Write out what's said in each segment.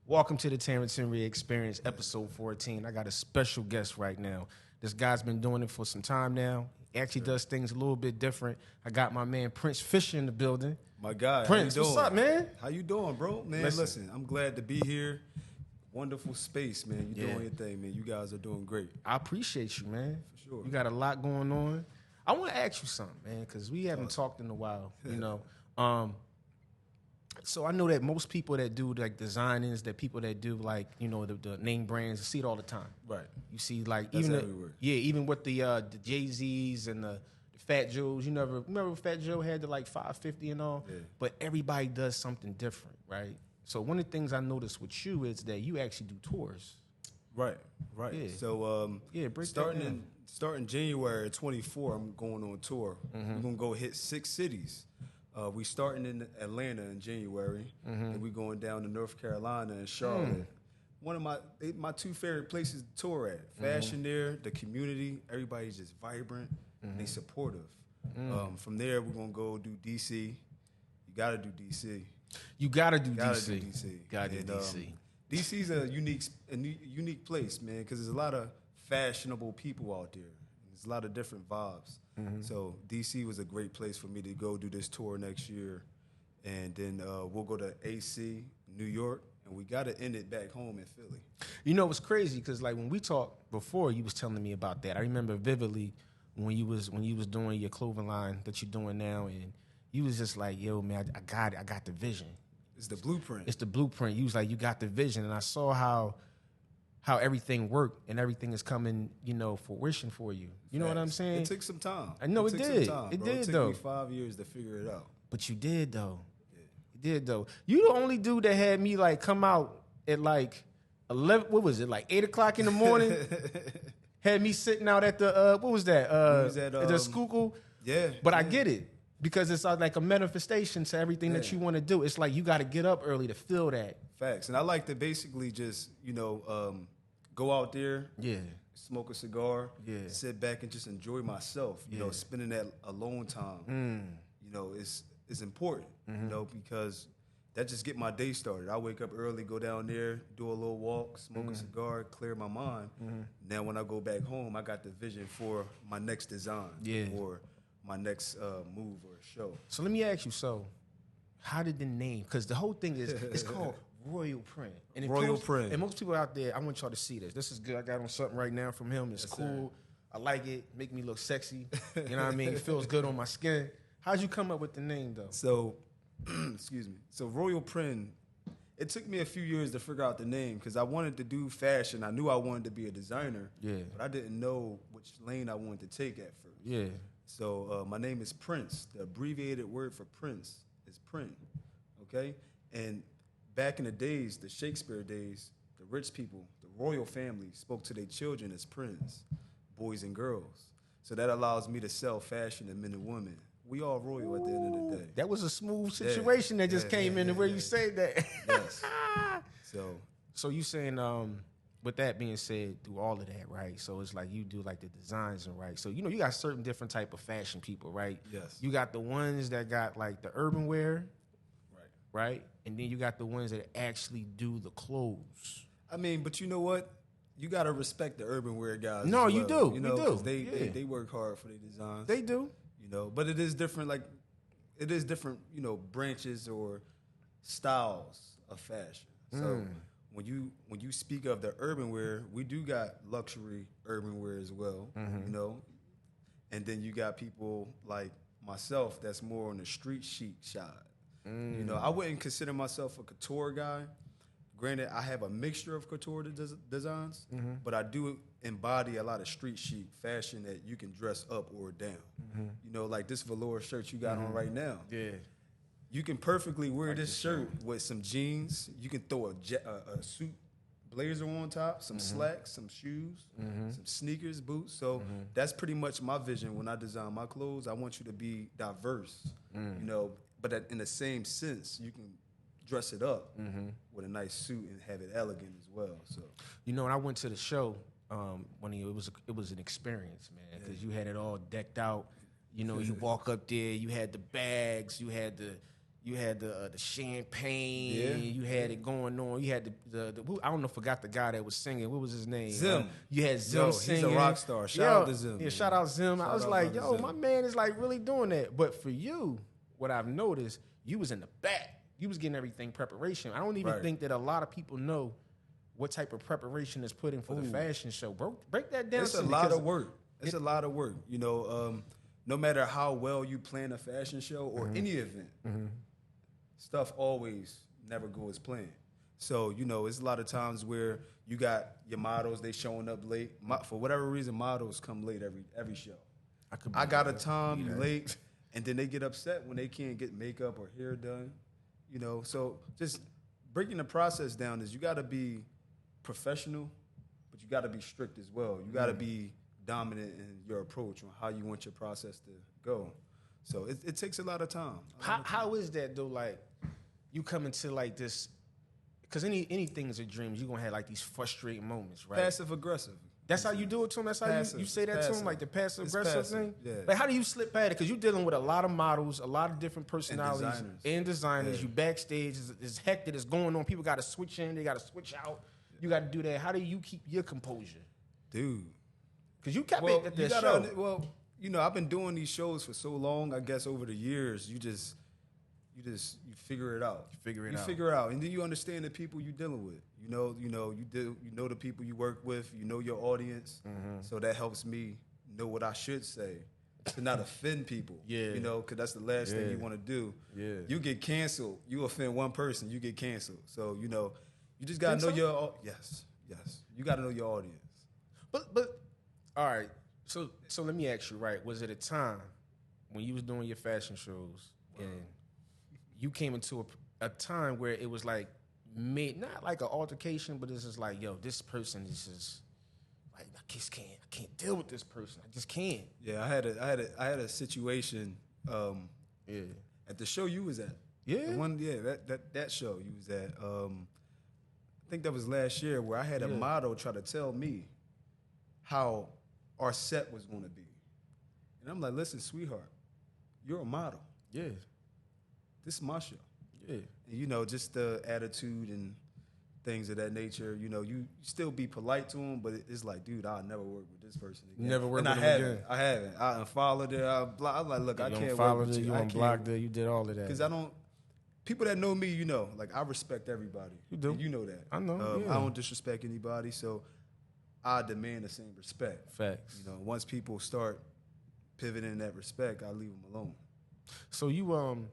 Welcome to the Terrence Henry Experience, episode 14. I got a special guest right now. This guy's been doing it for some time now. He actually does things a little bit different. I got my man Prince Fisher in the building. My guy, Prince, how you doing? what's up, man? How you doing, bro? Man, listen, I'm glad to be here. Wonderful space, man. You're doing your thing, man. You guys are doing great. I appreciate you, man. For sure. You got a lot going on. I want to ask you something, man, because we haven't talked in a while, you know. So I know that most people that do like designers, that people that do like, you know, the name brands, you see it all the time. Right. You see like That's even everywhere. even with the Jay-Z's and the Fat Joes. You never remember Fat Joe had the like 550 and all, but everybody does something different, right? So one of the things I noticed with you is that you actually do tours. Right. Yeah. So break that down. starting January 24, I'm going on tour. We're gonna go hit 6 cities. We starting in Atlanta in January, and we going down to North Carolina and Charlotte. One of my two favorite places to tour at. Fashion there, the community, everybody's just vibrant, and they supportive. From there, we're gonna go do DC. You gotta do DC. You gotta do Gotta DC. do DC. Gotta do And, DC. DC's a unique place, man, because there's a lot of fashionable people out there. There's a lot of different vibes. So DC was a great place for me to go do this tour next year, and then we'll go to AC, New York, and we got to end it back home in Philly. You know, it's crazy because like when we talked before, you was telling me about that. I remember vividly when you was doing your clothing line that you're doing now, and you was just like, "Yo, man, I got it. I got the vision. It's the blueprint. It's the blueprint." You was like, "You got the vision," and I saw how everything worked and everything is coming, you know, fruition for you. You know what I'm saying? It took some time. I know it took did. Some time, It bro. did, It took though. me 5 years to figure it out. But you did though. You did though. You the only dude that had me like come out at like 11. What was it? Like 8 o'clock in the morning. Had me sitting out at the what was that? was at, the Schuylkill. Yeah. But I get it because it's like a manifestation to everything that you want to do. It's like you got to get up early to feel that. Facts. And I like to basically just, go out there, Yeah. smoke a cigar, Yeah. sit back and just enjoy myself. You know, spending that alone time. You know, it's important. You know, because that just get my day started. I wake up early, go down there, do a little walk, smoke a cigar, clear my mind. Now when I go back home, I got the vision for my next design or my next move or show. So let me ask you. So, how did the name? Because the whole thing is it's called Royal Print. And Royal Print. And most people out there, I want y'all to see this. This is good. I got on something right now from him. It's cool. I like it. Make me look sexy. You know what I mean? It feels good on my skin. How'd you come up with the name though? So, excuse me. So Royal Print, it took me a few years to figure out the name because I wanted to do fashion. I knew I wanted to be a designer. Yeah. But I didn't know which lane I wanted to take at first. Yeah. So my name is Prince. The abbreviated word for Prince is print. Okay? And back in the days, the Shakespeare days, the rich people, the royal family spoke to their children as prince, boys and girls. So that allows me to sell fashion to men and women. We all royal at the end of the day. That was a smooth situation that just came in the way you said that. Yes. So you saying, with that being said, through all of that, right? So it's like you do like the designs and right. So you know you got certain different type of fashion people, right? Yes. You got the ones that got like the urban wear, right? And then you got the ones that actually do the clothes. I mean, but you know what? You gotta respect the urban wear guys. No, as you well, do. You know, You do. 'cause they work hard for their designs. They do. You know, but it is different. Like, it is different. You know, branches or styles of fashion. So when you speak of the urban wear, we do got luxury urban wear as well. You know, and then you got people like myself that's more on the street chic side. You know, I wouldn't consider myself a couture guy. Granted, I have a mixture of couture designs, but I do embody a lot of street chic fashion that you can dress up or down. You know, like this velour shirt you got on right now. Yeah. You can perfectly wear this shirt with some jeans. You can throw a suit blazer on top, some slacks, some shoes, some sneakers, boots. So that's pretty much my vision when I design my clothes. I want you to be diverse, you know, but in the same sense, you can dress it up with a nice suit and have it elegant as well. So, You know, when I went to the show, it was an experience, man, because you had it all decked out. You know, you walk up there, you had the bags, you had the You had the champagne. Yeah. You had it going on. You had the I don't know, forgot the guy that was singing. What was his name? Zim. You had Zim Yo, singing. he's a rock star. Shout out to Zim. Yeah, man. shout out Zim. I Shout was out like, brother yo, Zim. my man is like really doing that. But for you, what I've noticed, you was in the back. You was getting everything preparation. I don't even Right. think that a lot of people know what type of preparation is put in for the fashion show. Break that down. It's to a me, lot 'cause of work. It's a lot of work. You know, no matter how well you plan a fashion show or any event, stuff always never go as planned. So, you know, it's a lot of times where you got your models, they showing up late. For whatever reason, models come late every show. I got a time late, and then they get upset when they can't get makeup or hair done. You know, so just breaking the process down is you got to be professional, but you got to be strict as well. You got to be dominant in your approach on how you want your process to go. So it takes a lot of time. How is that though? Like you come into like this, because anything is a dream. You're gonna have like these frustrating moments, right? Passive aggressive. That's how you do it to them. That's how Passive. you say that to Passive. them, like the passive It's aggressive passive, thing. yeah. Like how do you slip past it? Because you're dealing with a lot of models, a lot of different personalities, and designers. Yeah. You backstage, it's hectic, it's going on. People got to switch in, they got to switch out. You got to do that. How do you keep your composure, Dude? Because you kept Well, it at you that gotta, show. well, you know, I've been doing these shows for so long. I guess over the years, you figure it out. You figure out, and then you understand the people you're dealing with. You know the people you work with. You know your audience, so that helps me know what I should say to not offend people. Yeah. You know, because that's the last thing you want to do. Yeah. You get canceled. You offend one person, you get canceled. So you know, you just gotta know your yes. You gotta know your audience. But all right. So let me ask you, right? Was it a time when you was doing your fashion shows and you came into a time where it was like not like an altercation, but it's just like, yo, this person is just like I can't deal with this person. I just can't. Yeah, I had a situation at the show you was at. Yeah. That show you was at. I think that was last year where I had a model try to tell me how our set was going to be. And I'm like, listen, sweetheart, you're a model. Yeah. This is my show. Yeah. And, you know, just the attitude and things of that nature. You know, you still be polite to them, but it's like, dude, I'll never work with this person again. Never work and with I them haven't. again. I haven't. I unfollowed her. I'm like, look, I You can't unfollowed work with her, you. you I unblocked can't. her, you did all of that. Because I don't. People that know me, you know, like I respect everybody. You do. And you know that. I know, yeah. I don't disrespect anybody, so I demand the same respect. Facts. You know, once people start pivoting in that respect, I leave them alone. So you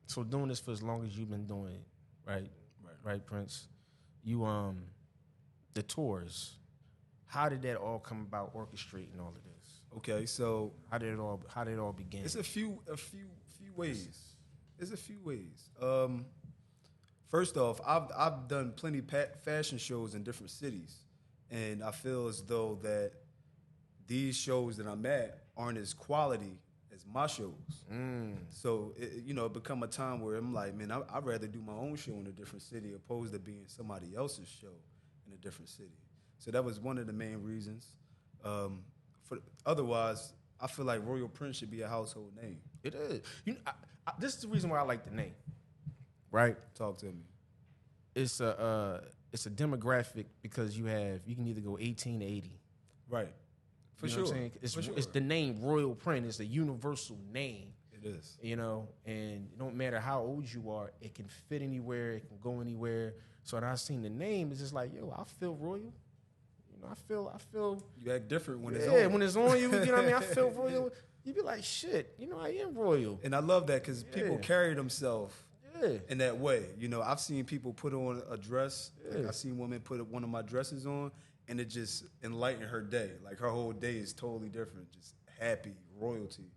so doing this for as long as you've been doing it, right, Prince? You the tours, how did that all come about, orchestrating all of this? Okay, so How did it all begin? it's a few ways. There's a few ways. First off, I've done plenty fashion shows in different cities, and I feel as though that these shows that I'm at aren't as quality as my shows. So it become a time where I'm like, man, I'd rather do my own show in a different city opposed to being somebody else's show in a different city. So that was one of the main reasons. Otherwise, I feel like Royal Prince should be a household name. It is. This is the reason why I like the name, right? Talk to me. It's a demographic because you can either go 18 to 80. Right. For You know sure. what I'm saying? For sure. It's the name Royal Prince. It's a universal name. It is. You know, and it don't matter how old you are, it can fit anywhere, it can go anywhere. So when I seen the name, it's just like, yo, I feel royal. You know, I feel. You act different when it's on. Yeah, when it's on you, you know what I mean? I feel royal. You be like, shit, you know, I am royal. And I love that because people carry themselves Yeah. in that way. You know, I've seen people put on a dress. Yeah. Like I seen women put one of my dresses on, and it just enlightened her day. Like her whole day is totally different, just happy, royalty.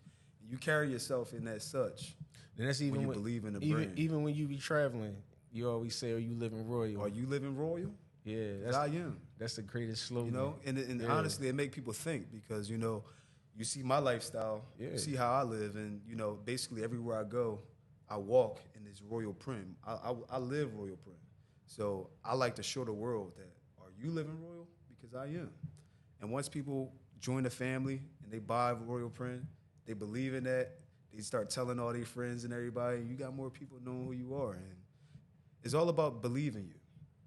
You carry yourself in that such. And that's even when you believe in the brand. Even when you be traveling, you always say, "Are you living royal?" Are you living royal? Yeah, I am. That's the greatest slogan. You know, and honestly, it make people think because you know, you see my lifestyle, you see how I live, and you know, basically everywhere I go, I walk in this royal print. I live royal print, so I like to show the world that are you living royal? Because I am. And once people join the family and they buy royal print, they believe in that. they start telling all their friends and everybody, and you got more people knowing who you are. And it's all about believing you.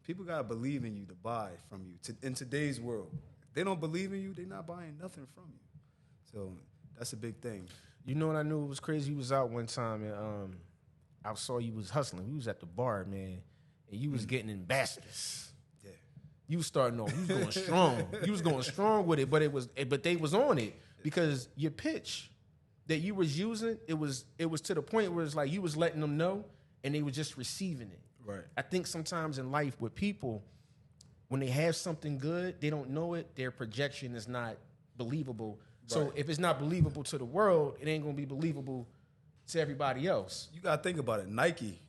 People got to believe in you to buy from you. In today's world, if they don't believe in you, they're not buying nothing from you. So that's a big thing. You know what I knew was crazy? You was out one time and I saw you was hustling. You was at the bar, man, and you was getting ambassadors. Yeah. You was starting off. You was going strong. You was going strong with it, but they was on it because your pitch that you was using, it was to the point where it's like you was letting them know and they were just receiving it. Right. I think sometimes in life with people, when they have something good, they don't know it, their projection is not believable. So Right. if it's not believable to the world, it ain't gonna be believable to everybody else. You got to think about it. Nike,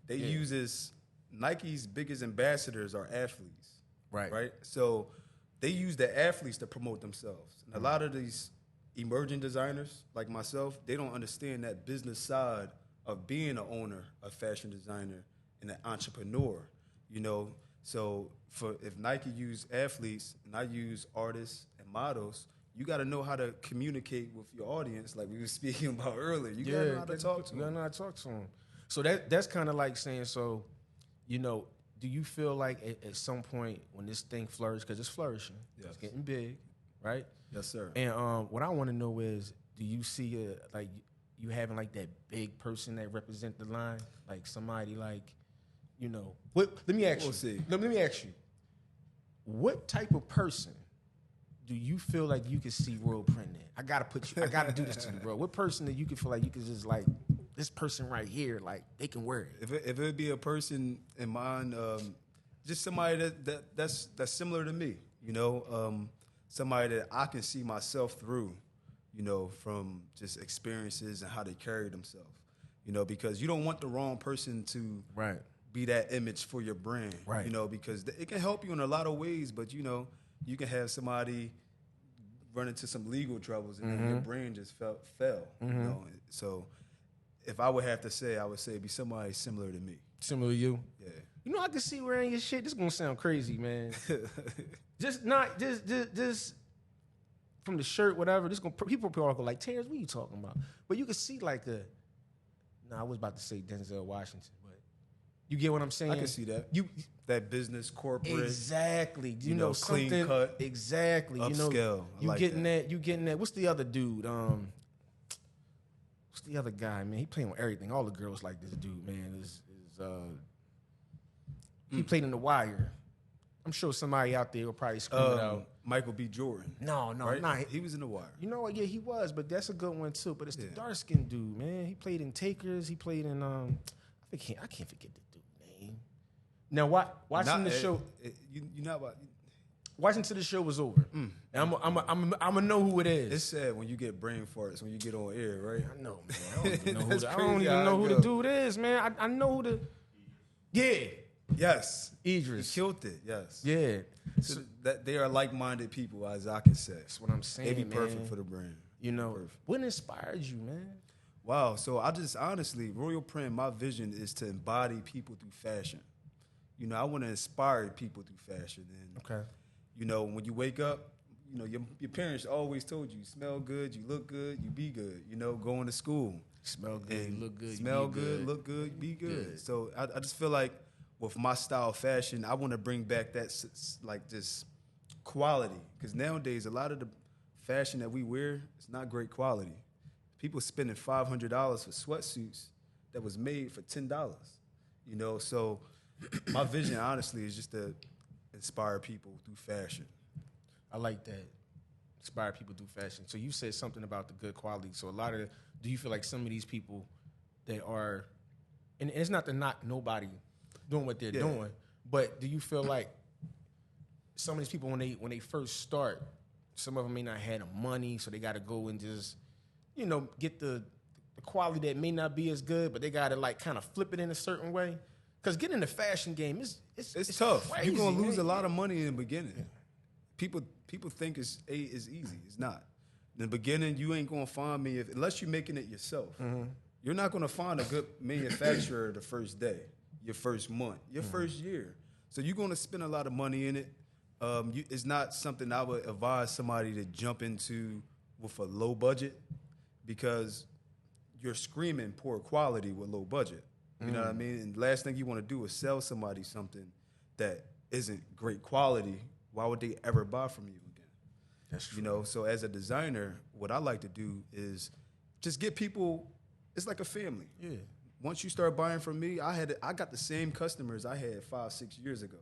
Nike's biggest ambassadors are athletes. Right. Right. So they use the athletes to promote themselves. And a lot of these emerging designers like myself, they don't understand that business side of being an owner, a fashion designer, and an entrepreneur. You know, so if Nike use athletes and I use artists and models, you got to know how to communicate with your audience, like we were speaking about earlier. You got to know how to talk to them. You got to know how to talk to them. So that's kind of like saying, so, you know, do you feel like at some point when this thing flourishes, because it's flourishing, Yes. it's getting big, right? Yes, sir. And what I want to know is, do you see like you having like that big person that represent the line, like somebody like, you know, what? Let me ask We'll you. see. Let me ask you, what type of person do you feel like you could see Royal Print in? I gotta do this to you, bro. What person that you could feel like you could just like this person right here, like they can wear it? If it would be a person in mind, just somebody that's similar to me, you know, somebody that I can see myself through, you know, from just experiences and how they carry themselves, you know, because you don't want the wrong person to Right. be that image for your brand, Right. you know, because it can help you in a lot of ways, but you know, you can have somebody run into some legal troubles and then your brand just fell, you know. So if I would have to say, I would say be somebody similar to me. Similar to you? Yeah. You know, I can see wearing your shit. This is gonna sound crazy, man. just from the shirt, whatever. People probably go like, Terrence, what you talking about? But you can see like I was about to say Denzel Washington, but you get what I'm saying? I can see that. That business, corporate. Exactly. You know, clean something, cut. Exactly. Upscale. You know, I like that. You getting that. What's the other dude? What's the other guy, man? He playing with everything. All the girls like this dude, man. He played in The Wire. I'm sure somebody out there will probably scream it out. Michael B. Jordan. No, right? nah. He was in The Wire. You know what? Yeah, he was, but that's a good one too. But it's the dark-skinned dude, man. He played in Takers. He played in I can't forget the dude name. Now, watching the show. You know about. Watching till the show was over. And I'm gonna know who it is. It's sad when you get brain farts when you get on air, right? I know, man. I don't even know That's I crazy don't even how know it who go. the dude is, man. I know who the. Yeah, Yes. Idris. He killed it, yes. Yeah, So that they are like-minded people, as I can say. that's what I'm saying. They be perfect man. for the brand. You know, Perfect. what inspired you, man? Wow. So I just honestly, Royal Print, my vision is to embody people through fashion. You know, I want to inspire people through fashion. And, Okay. you know, when you wake up, you know, your parents always told you smell good, you look good, you be good. You know, going to school. Smell good, And you look good, you Smell be good, good. look good, be good. Good. So I just feel like with my style of fashion, I want to bring back that like this quality. Because nowadays, a lot of the fashion that we wear is not great quality. People spending $500 for sweatsuits that was made for $10. You know, so my vision, honestly, is just to inspire people through fashion. I like that. Inspire people through fashion. So you said something about the good quality. So do you feel like some of these people that are, and it's not to knock nobody doing what they're doing, but do you feel like some of these people when they first start, some of them may not have the money, so they got to go and just, you know, get the quality that may not be as good, but they got to like kind of flip it in a certain way. Because getting in the fashion game it's tough. crazy, You're gonna lose man. a lot of money in the beginning. People think it's easy. It's not. In the beginning, you ain't gonna find me unless you're making it yourself. You're not gonna find a good manufacturer the first day, your first month, your first year. So you're gonna spend a lot of money in it. It's not something I would advise somebody to jump into with a low budget because you're screaming poor quality with low budget. You know what I mean? And last thing you want to do is sell somebody something that isn't great quality. Why would they ever buy from you again? That's true. You know, so as a designer, what I like to do is just get people, it's like a family. Yeah. Once you start buying from me, I got the same customers I had 5-6 years ago.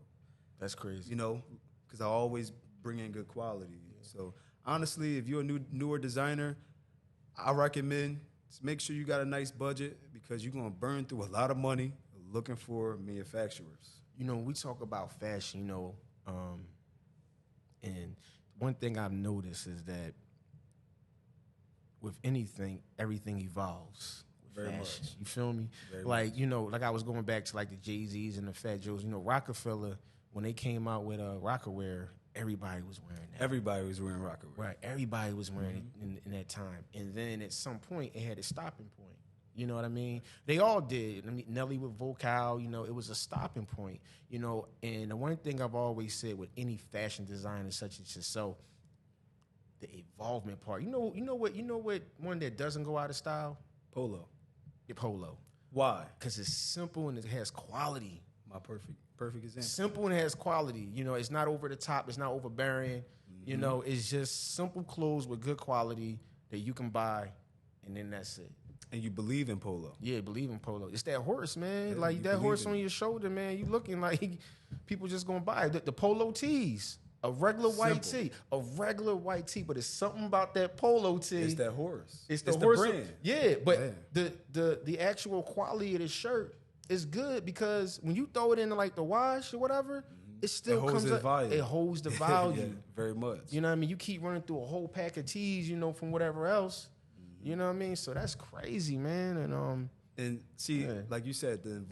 That's crazy. You know, because I always bring in good quality. So honestly, if you're a newer designer, I recommend make sure you got a nice budget because you're gonna burn through a lot of money looking for manufacturers. You know, we talk about fashion, you know, and one thing I've noticed is that with anything, everything evolves. Very Fashion, much. you feel me? Very like, you know, like I was going back to like the Jay-Z's and the Fat Joes. You know, Rockefeller, when they came out with Rockaware, everybody was wearing that. Everybody was wearing Rockaware. Right, everybody was wearing it in that time. And then at some point, it had a stopping point. You know what I mean? They all did. I mean, Nelly with Vocal, you know, it was a stopping point. You know, and the one thing I've always said with any fashion designer such as yourself, the evolvement part. You know what one that doesn't go out of style? Polo. The polo. Why? Because it's simple and it has quality. My perfect example. Simple and it has quality. You know, it's not over the top. It's not overbearing. You know, it's just simple clothes with good quality that you can buy, and then that's it. And you believe in polo. Yeah, believe in polo. It's that horse, man. Yeah, like you that believe horse in on it. your shoulder, man. You looking like people just gonna buy it. The polo tees, a regular white tee, but it's something about that polo tee. It's that horse. It's the horse. brand. Yeah, but the actual quality of the shirt is good because when you throw it into like the wash or whatever, it still holds comes its up. value. It holds the value. Yeah, very much. You know what I mean? You keep running through a whole pack of tees, you know, from whatever else. You know what I mean? So that's crazy, man. And see, Yeah. like you said, you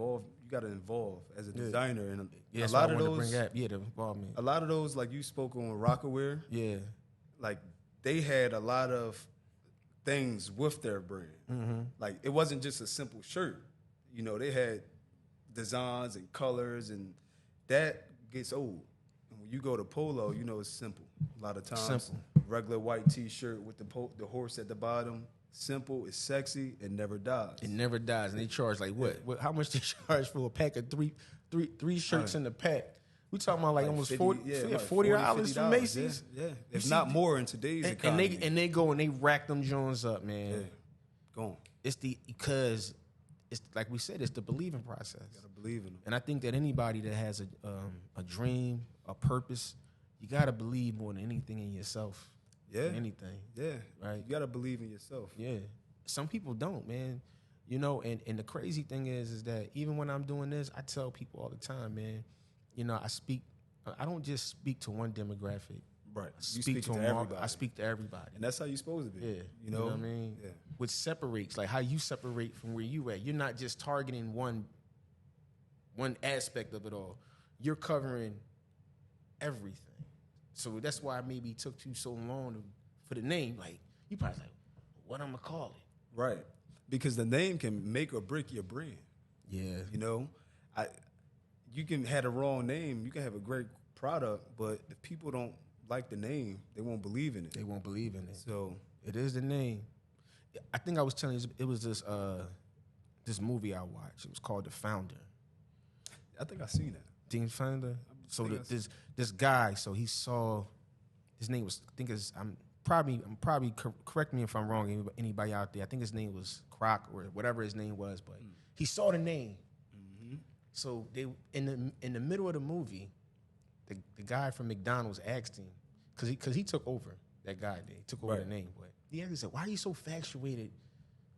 got to involve as a designer, and Yeah, a so I lot of wanted those, to bring up, the involvement. a lot of those, like you spoke on Rockaware, Yeah. like they had a lot of things with their brand. Like it wasn't just a simple shirt. You know, they had designs and colors, and that gets old. And when you go to polo, you know it's simple. A lot of times, Simple. regular white T-shirt with the horse at the bottom. Simple, it's sexy, it never dies. It never dies. And they charge like what? How much they charge for a pack of three shirts in the pack? We talking about like almost 50, $40 $50 from Macy's. Yeah, You if see not more in today's And economy. they go and they rack them Jones up, man. yeah, go on. Because it's like we said, it's the believing process. Gotta believe in them. And I think that anybody that has a dream, a purpose, you gotta believe more than anything in yourself. Yeah, Anything. yeah, Right. You gotta believe in yourself. Yeah. Some people don't, man. You know, and the crazy thing is that even when I'm doing this, I tell people all the time, man, you know, I don't just speak to one demographic. Right. I You speak to them all. everybody. I speak to everybody. And that's how you're supposed to be. Yeah. You know what I mean? Yeah. Which separates, like how you separate from where you at. You're not just targeting one aspect of it all. You're covering everything. So that's why maybe it took you so long for the name. Like, you probably like, what I'm going to call it? Right. Because the name can make or break your brand. Yeah. You know, you can have the wrong name. You can have a great product, but if people don't like the name, they won't believe in it. They won't believe in it. So It is the name. I think I was telling you, it was this movie I watched. It was called The Founder. I think I seen that. Dean Founder. So think I this guy, so he saw, his name was, I think it's, I'm probably correct me if I'm wrong, anybody out there. I think his name was Croc or whatever his name was, but he saw the name. So they in the middle of the movie, the guy from McDonald's asked him, because he took over, that guy did. He took over the name. But he actually said, why are you so infatuated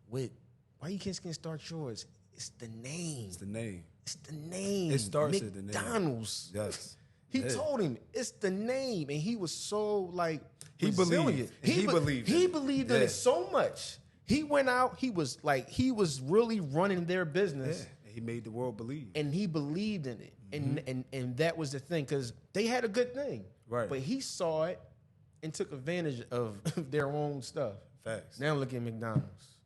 with, why you can't start yours? It's the name. It's the name. It's the name. It starts at the name. McDonald's. Yes. He Yeah. told him it's the name, and he was so like He resilient. believed. He believed in He it. believed in Yeah. it so much. He went out. He was really running their Yeah. business, He made the world believe. and he believed in it. And that was the thing, because they had a good thing, Right. But he saw it and took advantage of their own stuff. Facts. Now look at McDonald's.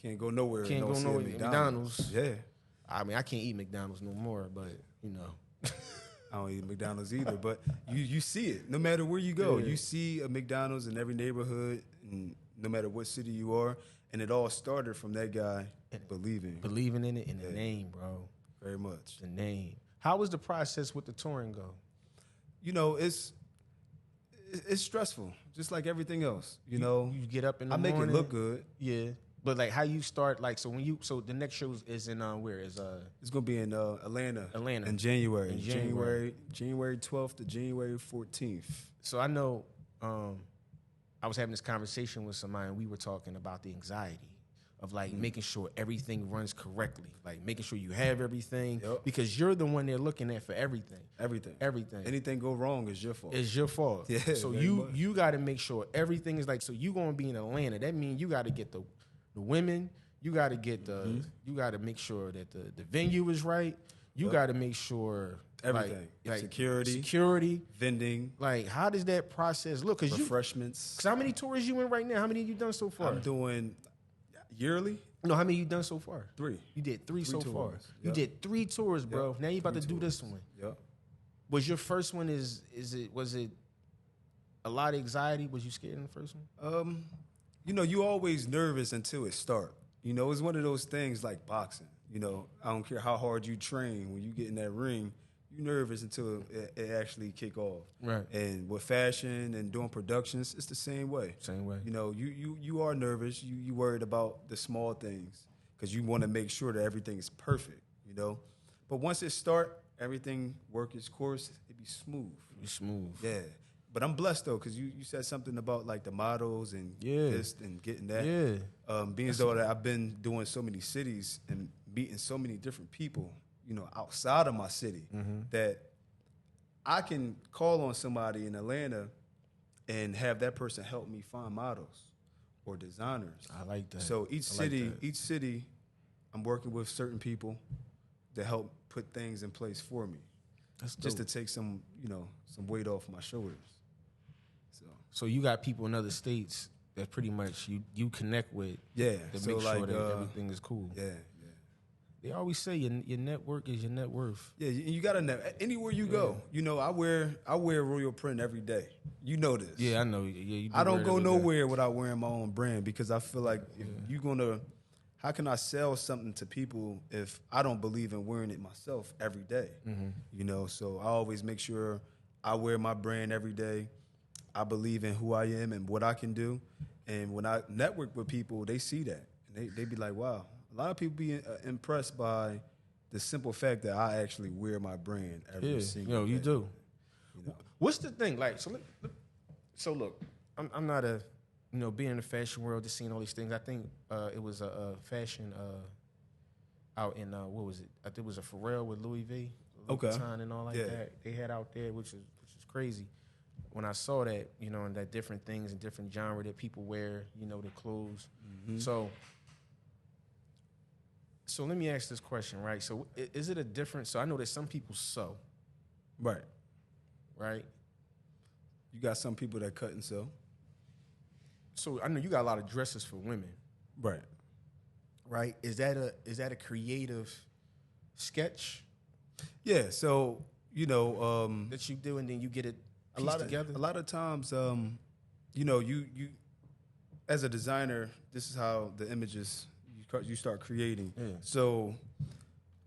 Can't go nowhere. and Can't don't go see a nowhere. McDonald's. Yeah. I mean, I can't eat McDonald's no more, but you know. I don't eat McDonald's either, but you see it. No matter where you go, Yeah. you see a McDonald's in every neighborhood, and no matter what city you are. And it all started from that guy believing in it, in the name, bro. very much. The name. How was the process with the touring go? You know, it's stressful, just like everything else. You know, you get up in the I make morning. it look good. Yeah, but like how you start, like so the next show is in where is It's gonna be in Atlanta. in January. In January. January 12th to January 14th. So I know I was having this conversation with somebody, and we were talking about the anxiety of like making sure everything runs correctly, like making sure you have everything, because you're the one they're looking at for everything. Everything. Anything go wrong is your fault. It's your fault. Yeah. So you got to make sure everything is like. So you gonna be in Atlanta. That means you got to get the women. You got to get the. You got to make sure that the venue is right. You got to make sure everything, like security, vending. Like, how does that process look? Because refreshments. Because how many tours you in right now? How many you done so far? I'm doing yearly. No, how many you done so far? 3. You did 3 so tours. far. Yep. You did 3 tours, bro. Yep. Now you about 3 to do tours. this one. Yep. Was your first one was it a lot of anxiety? Was you scared in the first one? You know, you always nervous until it start. You know, it's one of those things like boxing. You know, I don't care how hard you train. When you get in that ring, you nervous until it actually kick off. Right. And with fashion and doing productions, it's the same way. Same way. You know, you are nervous. You worried about the small things because you want to make sure that everything is perfect. You know, but once it start, everything work its course. It be smooth. Be smooth. Yeah. But I'm blessed though, because you said something about like the models and this and getting that. Yeah. Being as though that I've been doing so many cities and meeting so many different people, you know, outside of my city, that I can call on somebody in Atlanta and have that person help me find models or designers. I like that. So each city, I'm working with certain people to help put things in place for me. That's dope. Just to take some weight off my shoulders. So you got people in other states that pretty much you connect with. Yeah. To make sure that everything is cool. Yeah. They always say your network is your net worth. Yeah, you got to know anywhere you go. You know, I wear royal print every day. You know this. Yeah, I know. Yeah, you do I don't go nowhere day. without wearing my own brand because I feel like if you're gonna, how can I sell something to people if I don't believe in wearing it myself every day? You know, so I always make sure I wear my brand every day. I believe in who I am and what I can do. And when I network with people, they see that. And they be like, wow. A lot of people be impressed by the simple fact that I actually wear my brand every single day. You do. You know? What's the thing? Like, so look, I'm not a, being in the fashion world, just seeing all these things. I think it was a fashion out in, what was it? I think it was a Pharrell with Louis V. Louis Vuitton and all like that. They had out there, which is crazy. When I saw that, and that different things and different genre that people wear, the clothes. So let me ask this question, right? So is it a difference? So I know that some people sew. Right. Right? You got some people that cut and sew. So I know you got a lot of dresses for women. Right. Right? Is that a creative sketch? Yeah, so, that you do and then you get it pieced together? A lot of times, you as a designer, this is how the images you start creating. Yeah. So,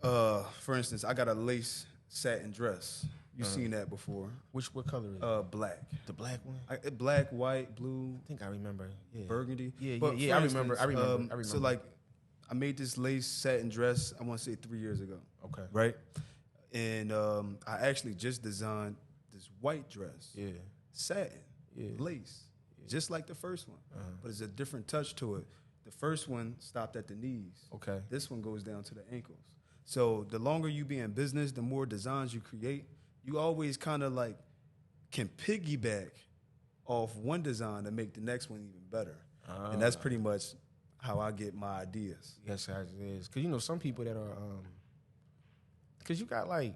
for instance, I got a lace satin dress. You've seen that before. What color is it? Black. The black one? Black, white, blue. I think I remember. Yeah. Burgundy. Yeah, but I remember. I remember. So, like, I made this lace satin dress, I want to say 3 years ago. Okay. Right? And I actually just designed this white dress. Yeah. Satin. Yeah. Lace. Yeah. Just like the first one. But it's a different touch to it. The first one stopped at the knees. Okay. This one goes down to the ankles. So the longer you be in business, the more designs you create, you always kind of like can piggyback off one design to make the next one even better. And that's pretty much how I get my ideas. Yes, it is. Because, some people that are, because you got like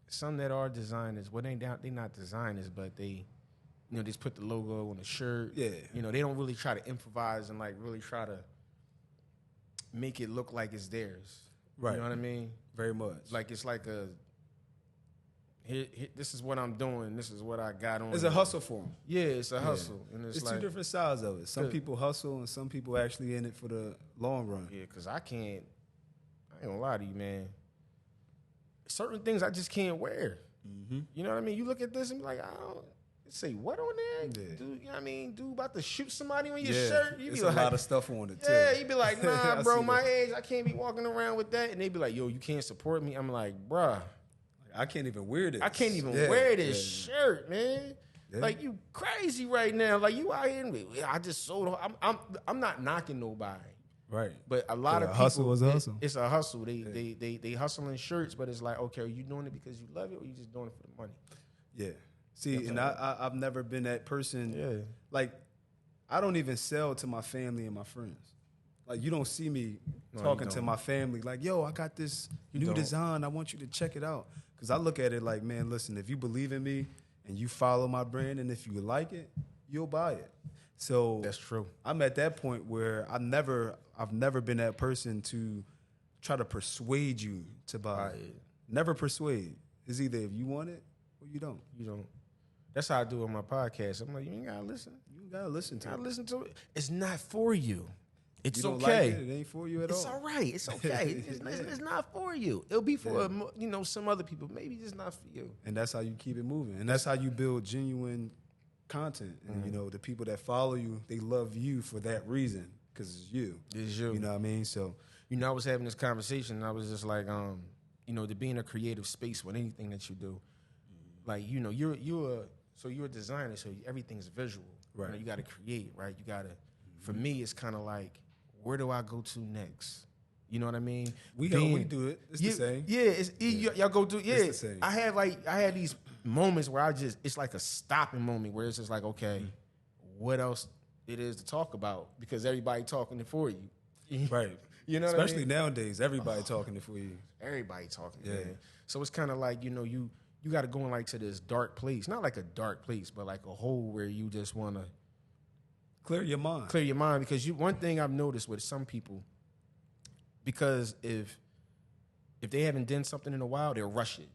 some that are designers. Well, they're not designers, but they, they just put the logo on the shirt. Yeah. They don't really try to improvise and like really try to make it look like it's theirs. Right. You know what I mean? Very much. Like it's like a this is what I'm doing. This is what I got on. It's a hustle for them. Yeah, it's a hustle, and it's like two different sides of it. Some people hustle, and some people actually in it for the long run. Yeah, because I ain't gonna lie to you, man. Certain things I just can't wear. Mm-hmm. You know what I mean? You look at this and be like, I don't say what on there? Yeah. Dude, you know what I mean? Dude about to shoot somebody on your Yeah, shirt. You it's be a like, lot of stuff on it too. yeah, you be like, nah, I bro, see my that. age, I can't be walking around with that. And they be like, yo, you can't support me. I'm like, bruh, I can't even wear this. I can't even wear this shirt, man. Yeah. Like, you crazy right now. Like, you out here, I just sold. I'm not knocking nobody. Right. But a lot of people, hustle is a hustle. It's a hustle. They hustling shirts, but it's like, okay, are you doing it because you love it, or you just doing it for the money? Yeah. See, and I've never been that person. Yeah. Like, I don't even sell to my family and my friends. Like, you don't see me No, talking you to don't. my family like, yo, I got this new don't. design. I want you to check it out. Because I look at it like, man, listen, if you believe in me and you follow my brand, and if you like it, you'll buy it. So That's true. I'm at that point where I've never been that person to try to persuade you to buy it. Never persuade. It's either if you want it or you don't. You don't. That's how I do on my podcast. I'm like, you ain't gotta listen. You gotta listen to You gotta it. listen to it. It's not for you. It's You don't okay. like it, it ain't for you at It's all. all right. It's okay. It's not for you. It'll be for some other people. Maybe it's not for you. And that's how you keep it moving. And that's how you build genuine content. And you know, the people that follow you, they love you for that reason, because it's you. It's you. You know what I mean? So You know, I was having this conversation, and I was just like, you know, to be in a creative space with anything that you do, like, you know, you're a designer, so everything's visual. Right. You know, you got to create, right? You got to. For me, it's kind of like, where do I go to next? You know what I mean? we do it. It's Yeah, the same. Yeah, y'all go do. Yeah, It's the same. I had these moments where it's like a stopping moment where it's just like, okay, what else it is to talk about, because everybody talking it for you. Right. You know, Especially what I mean? nowadays, everybody talking it for you. Everybody talking. Yeah. Man. So it's kind of like, you know, you got to go in like to this dark place, not like a dark place, but like a hole where you just want to Clear your mind. clear your mind. Because one thing I've noticed with some people, because if they haven't done something in a while, they'll rush it.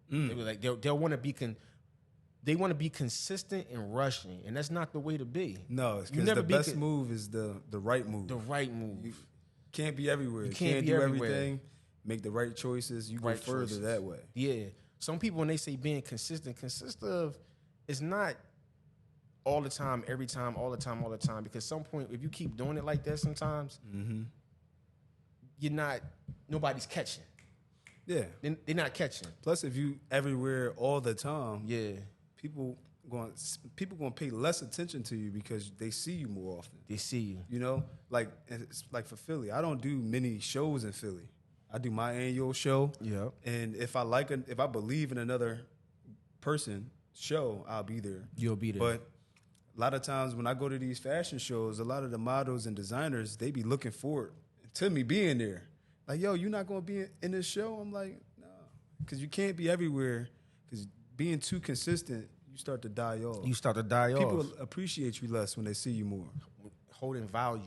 They be like they'll want to be they want to be consistent and rushing, and that's not the way to be. No, You because never the be best move is the right move. The right move. You can't be everywhere. You can't can't be do everywhere. everything. Make the right choices. You Right go further choices. that way. Yeah. Some people, when they say being consistent, consist of, it's not all the time, every time, all the time, all the time. Because some point, if you keep doing it like that sometimes, nobody's catching. Yeah. They're not catching. Plus, if you everywhere all the time, Yeah. people going to pay less attention to you because they see you more often. They see you. You know, like it's like for Philly, I don't do many shows in Philly. I do my annual show. Yeah. And if I believe in another person show, I'll be there. You'll be there. But a lot of times when I go to these fashion shows, a lot of the models and designers, they be looking forward to me being there. Like, yo, you're not going to be in this show? I'm like, no. Because you can't be everywhere. Because being too consistent, you start to die off. You start to die People off. appreciate you less when they see you more. Holding value.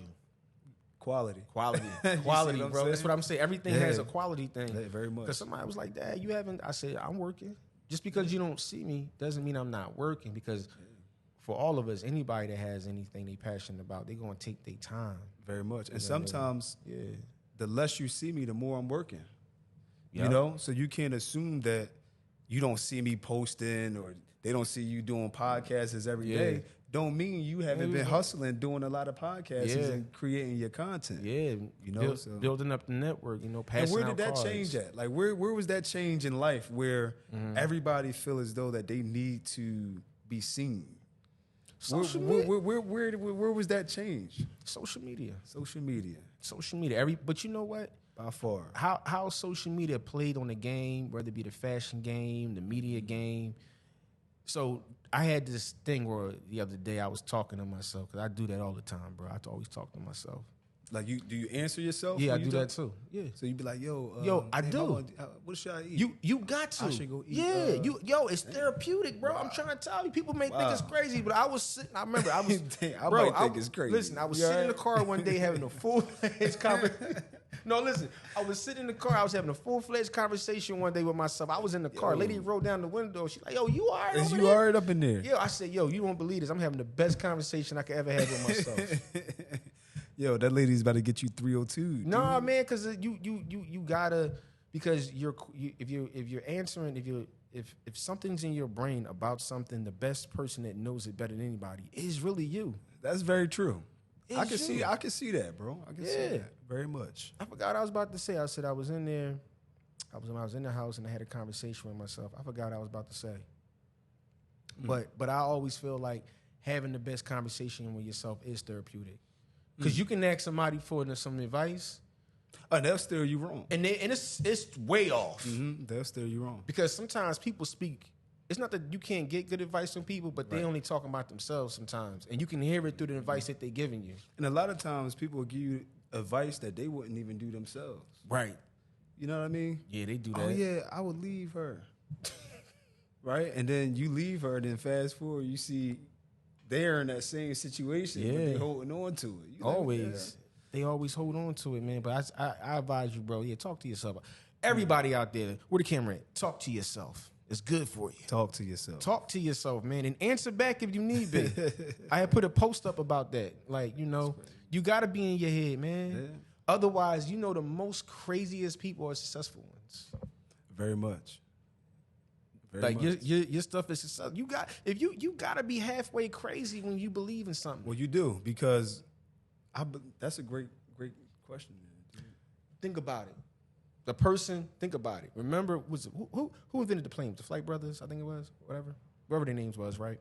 Quality. Quality. You see Quality, what I'm bro. That's saying? what I'm saying. Everything Yeah. has a quality thing. Yeah, very much. Because somebody was like, Dad, you haven't. I said, I'm working. Just because you don't see me doesn't mean I'm not working. Because for all of us, anybody that has anything they passionate about, they're going to take their time. Very much. And sometimes Yeah. the less you see me, the more I'm working. Yep. You know? So you can't assume that you don't see me posting or they don't see you doing podcasts every day. Yeah. Don't mean you haven't been hustling, doing a lot of podcasts Yeah. and creating your content. Yeah. You know, so- building up the network, And passing where out did that cards. change at? Like where was that change in life where everybody feel as though that they need to be seen? Social Where was that change? Social media. Social media, Social media. But you know what? by far. How social media played on the game, whether it be the fashion game, the media game. So I had this thing where the other day I was talking to myself, because I do that all the time, bro. I always talk to myself. Like do you answer yourself? Yeah, I when you do that talk? too. Yeah. So you be like, yo, I damn, do. What should I eat? You got to. I should go eat, Yeah, it's therapeutic, bro. I'm trying to tell you. People may think it's crazy, but I was sitting. I remember I was. Damn, I bro, might think it's crazy. Listen, I was You sitting in the alright? car one day having a full conversation. No, listen. I was sitting in the car. I was having a full-fledged conversation one day with myself. I was in the car. Lady rolled down the window. She's like, "Yo, you all right Is over you there?" all right up in there? Yo, I said, "Yo, you won't believe this. I'm having the best conversation I could ever have with myself." Yo, that lady's about to get you 302. Nah, man, because you gotta, because if you're answering, if something's in your brain about something, the best person that knows it better than anybody is really you. That's very true. I can you. see that, bro. I can see that very much. I forgot what I was about to say. I said I was in there. I was in the house and I had a conversation with myself. I forgot what I was about to say. But I always feel like having the best conversation with yourself is therapeutic. Because you can ask somebody for some advice. And they'll steer you wrong. And it's way off. Mm-hmm. They'll steer you wrong. Because sometimes people speak. It's not that you can't get good advice from people, but they only talking about themselves sometimes. And you can hear it through the advice that they're giving you. And a lot of times people will give you advice that they wouldn't even do themselves. Right. You know what I mean? Yeah, they do that. Oh, yeah, I would leave her. Right? And then you leave her, then fast forward, you see they're in that same situation, but they're holding on to it. You Always. They always hold on to it, man. But I advise you, bro, talk to yourself. Everybody out there, where the camera at? Talk to yourself. It's good for you. Talk to yourself. Talk to yourself, man, and answer back if you need be. I had put a post up about that. Like, you got to be in your head, man. Yeah. Otherwise, the most craziest people are successful ones. Very much. Very much. Your stuff is successful. You got to be halfway crazy when you believe in something. Well, you do, because that's a great question, man. Think about it. The person, think about it. Remember, who invented the plane? The Flight Brothers, I think it was, whatever their names was, right?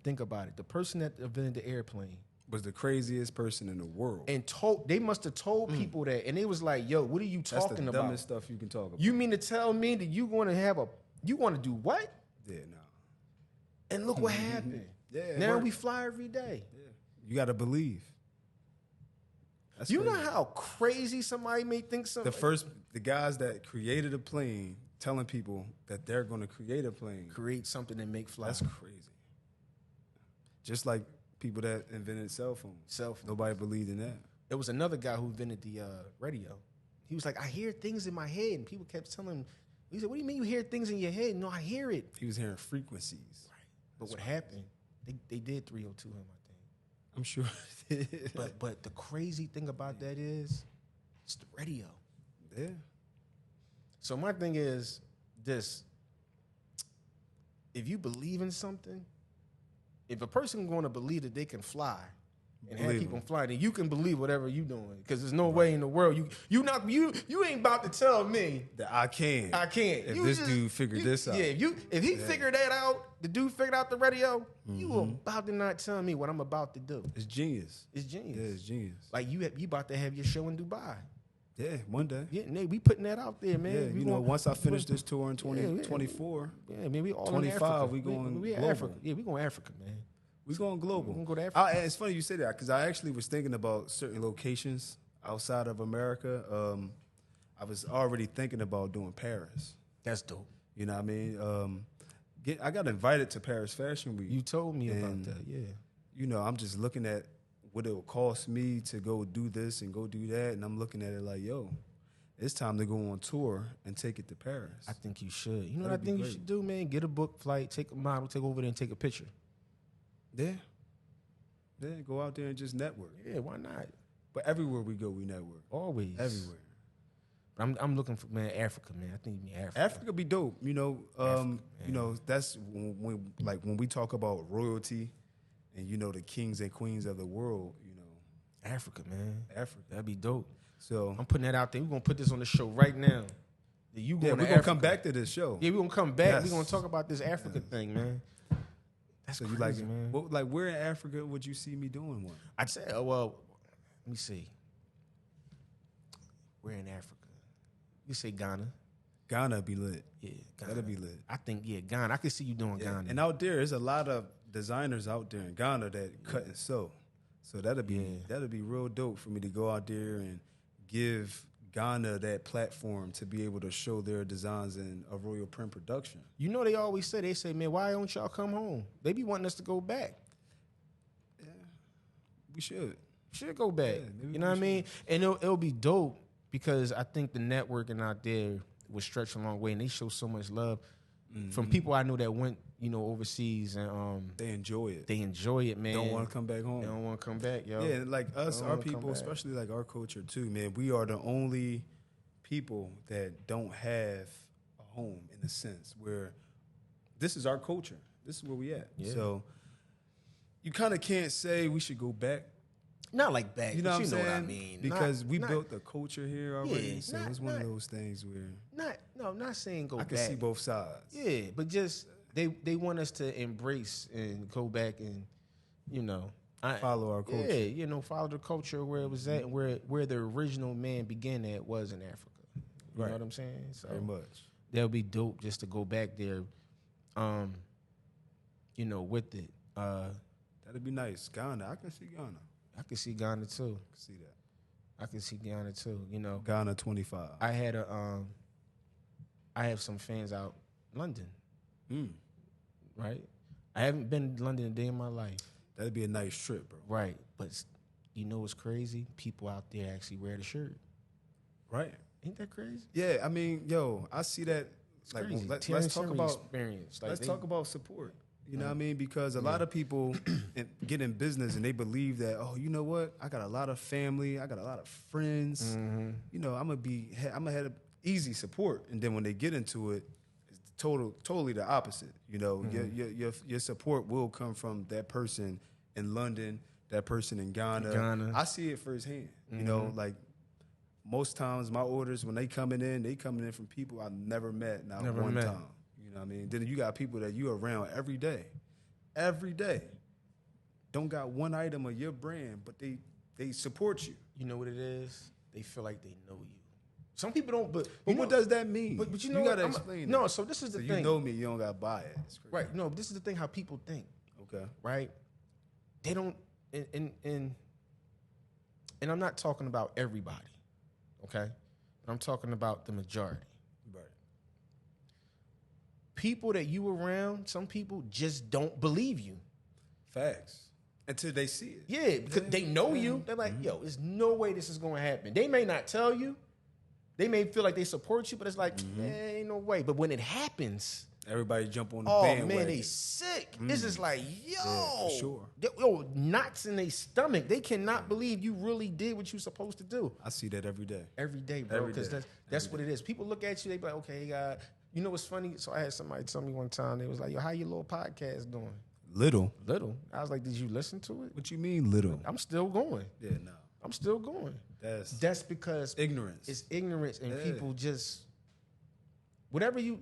Think about it. The person that invented the airplane was the craziest person in the world, and they must have told people that, and they was like, "Yo, what are you talking about? That's the dumbest stuff you can talk about. You mean to tell me that you want to do what? Yeah, no. And look what happened. Yeah, now we fly every day. Yeah. You got to believe. That's you crazy. know how crazy somebody may think something. The guys that created a plane telling people that they're going to create a plane, create something and make fly. That's crazy. Just like people that invented cell phones. Nobody believed in that. There was another guy who invented the radio. He was like, I hear things in my head, and people kept telling him. He said, "What do you mean you hear things in your head?" No, I hear it. He was hearing frequencies. Right. But what happened? They did 302 him, I think. I'm sure. But the crazy thing about that is, it's the radio. Yeah. So my thing is this: if you believe in something, if a person going to believe that they can fly and have people fly, then you can believe whatever you doing. Because there's no way in the world you ain't about to tell me that I can't. If this dude figured this out. Yeah, if he figured that out, the dude figured out the radio, you about to not tell me what I'm about to do. It's genius. It's genius. Yeah, it's genius. Like you about to have your show in Dubai. Yeah, one day. Yeah, Nate, we putting that out there, man. Yeah, once I finish this tour in 2024, yeah, man, we all 25, we going global. Africa. Yeah, we going Africa, man. We going global. We gonna go to Africa. It's funny you say that, because I actually was thinking about certain locations outside of America. I was already thinking about doing Paris. That's dope. You know what I mean? I got invited to Paris Fashion Week. You told me about that, yeah. I'm just looking at what it will cost me to go do this and go do that, and I'm looking at it like, yo, it's time to go on tour and take it to Paris. I think you should. You know what I think you should do, man? Get a book flight, take a model, take over there and take a picture. Yeah. Yeah, go out there and just network. Yeah, why not? But everywhere we go, we network. Always. Everywhere. I'm looking for, man, Africa, man. I think Africa. Africa be dope. Africa, that's when we talk about royalty and, the kings and queens of the world, Africa, man. Africa. That'd be dope. So I'm putting that out there. We're going to put this on the show right now. We're going to come back to this show. Yeah, we're going to come back. Yes. We're going to talk about this Africa thing, man. That's so crazy, you like it, man. Where in Africa would you see me doing one? I'd say, let me see. Where in Africa? You say Ghana. Ghana be lit. Yeah, Ghana. That'll be lit. I think, Ghana. I can see you doing Ghana. And out there's a lot of designers out there in Ghana that cut and sew. So that'll be real dope for me to go out there and give Ghana that platform to be able to show their designs in a royal print production. They always say, man, why don't y'all come home? They be wanting us to go back. Yeah, we should. Should go back. You know what I mean? And it'll be dope because I think the networking out there was stretched a long way, and they show so much love from people I know that went, overseas, and They enjoy it. they enjoy it, man. Don't want to come back home. They don't want to come back, yo. Yeah, and like us, Don't our wanna come people, back. especially like our culture too, man. We are the only people that don't have a home in a sense where this is our culture. This is where we at. Yeah. So you kind of can't say we should go back. Not like back, You know but what I'm saying? what I mean. Because we not, built the culture here already. Yeah, so not- it's one of not- those things where not saying go I back. can see both sides. Yeah, but just they want us to embrace and go back and Follow our culture. Yeah, follow the culture where it was at and where the original man began at was in Africa. You Right. know what I'm saying? So Very much. that'll be dope just to go back there, with it. That'd be nice. Ghana, I can see Ghana. I can see Ghana too. I can see that. I can see Ghana too. Ghana 25. I had I have some fans out London, right? I haven't been to London a day in my life. That'd be a nice trip, bro. Right, but you know what's crazy? People out there actually wear the shirt. Right. Ain't that crazy? Yeah, I mean, yo, I see that. It's Like, crazy. let's Terrence talk Henry about experience. Like let's they- talk about support. You know what I mean? Because a lot of people get in business and they believe that, oh, you know what? I got a lot of family. I got a lot of friends. You know, I'm gonna have easy support. And then when they get into it, it's totally the opposite. You know, your support will come from that person in London, that person in Ghana. I see it firsthand. You know, like most times my orders when they coming in from people I've never met one time. You know what I mean? Then you got people that you around every day. Don't got one item of your brand, but they support you. You know what it is? They feel like they know you. Some people don't, but What does that mean? But you you know gotta what? explain. No, it. so this is the So thing. you know me, you don't gotta buy it. It's crazy. Right? No, this is the thing. How people think, Okay. right? They don't, and I'm not talking about everybody, okay? But I'm talking about the majority. Right. People that you around, some people just don't believe you. Facts. Until they see it. Yeah, because they know you. They're like, yo, there's no way this is going to happen. They may not tell you. They may feel like they support you, but it's like, ain't no way. But when it happens, Everybody jump on the oh bandwagon. man, they sick. It's just like, yo, for sure. Yo, knots in their stomach. They cannot believe you really did what you're supposed to do. I see that every day. Every day, bro. Every Because day. that's what it is. People look at you, they be like, okay, God. You know what's funny? So I had somebody tell me one time, they was like, yo, how your little podcast doing? Little. Little. I was like, did you listen to it? What you mean little? I'm still going. Yeah, no. I'm still going. That's because ignorance. It's ignorance, and people just whatever you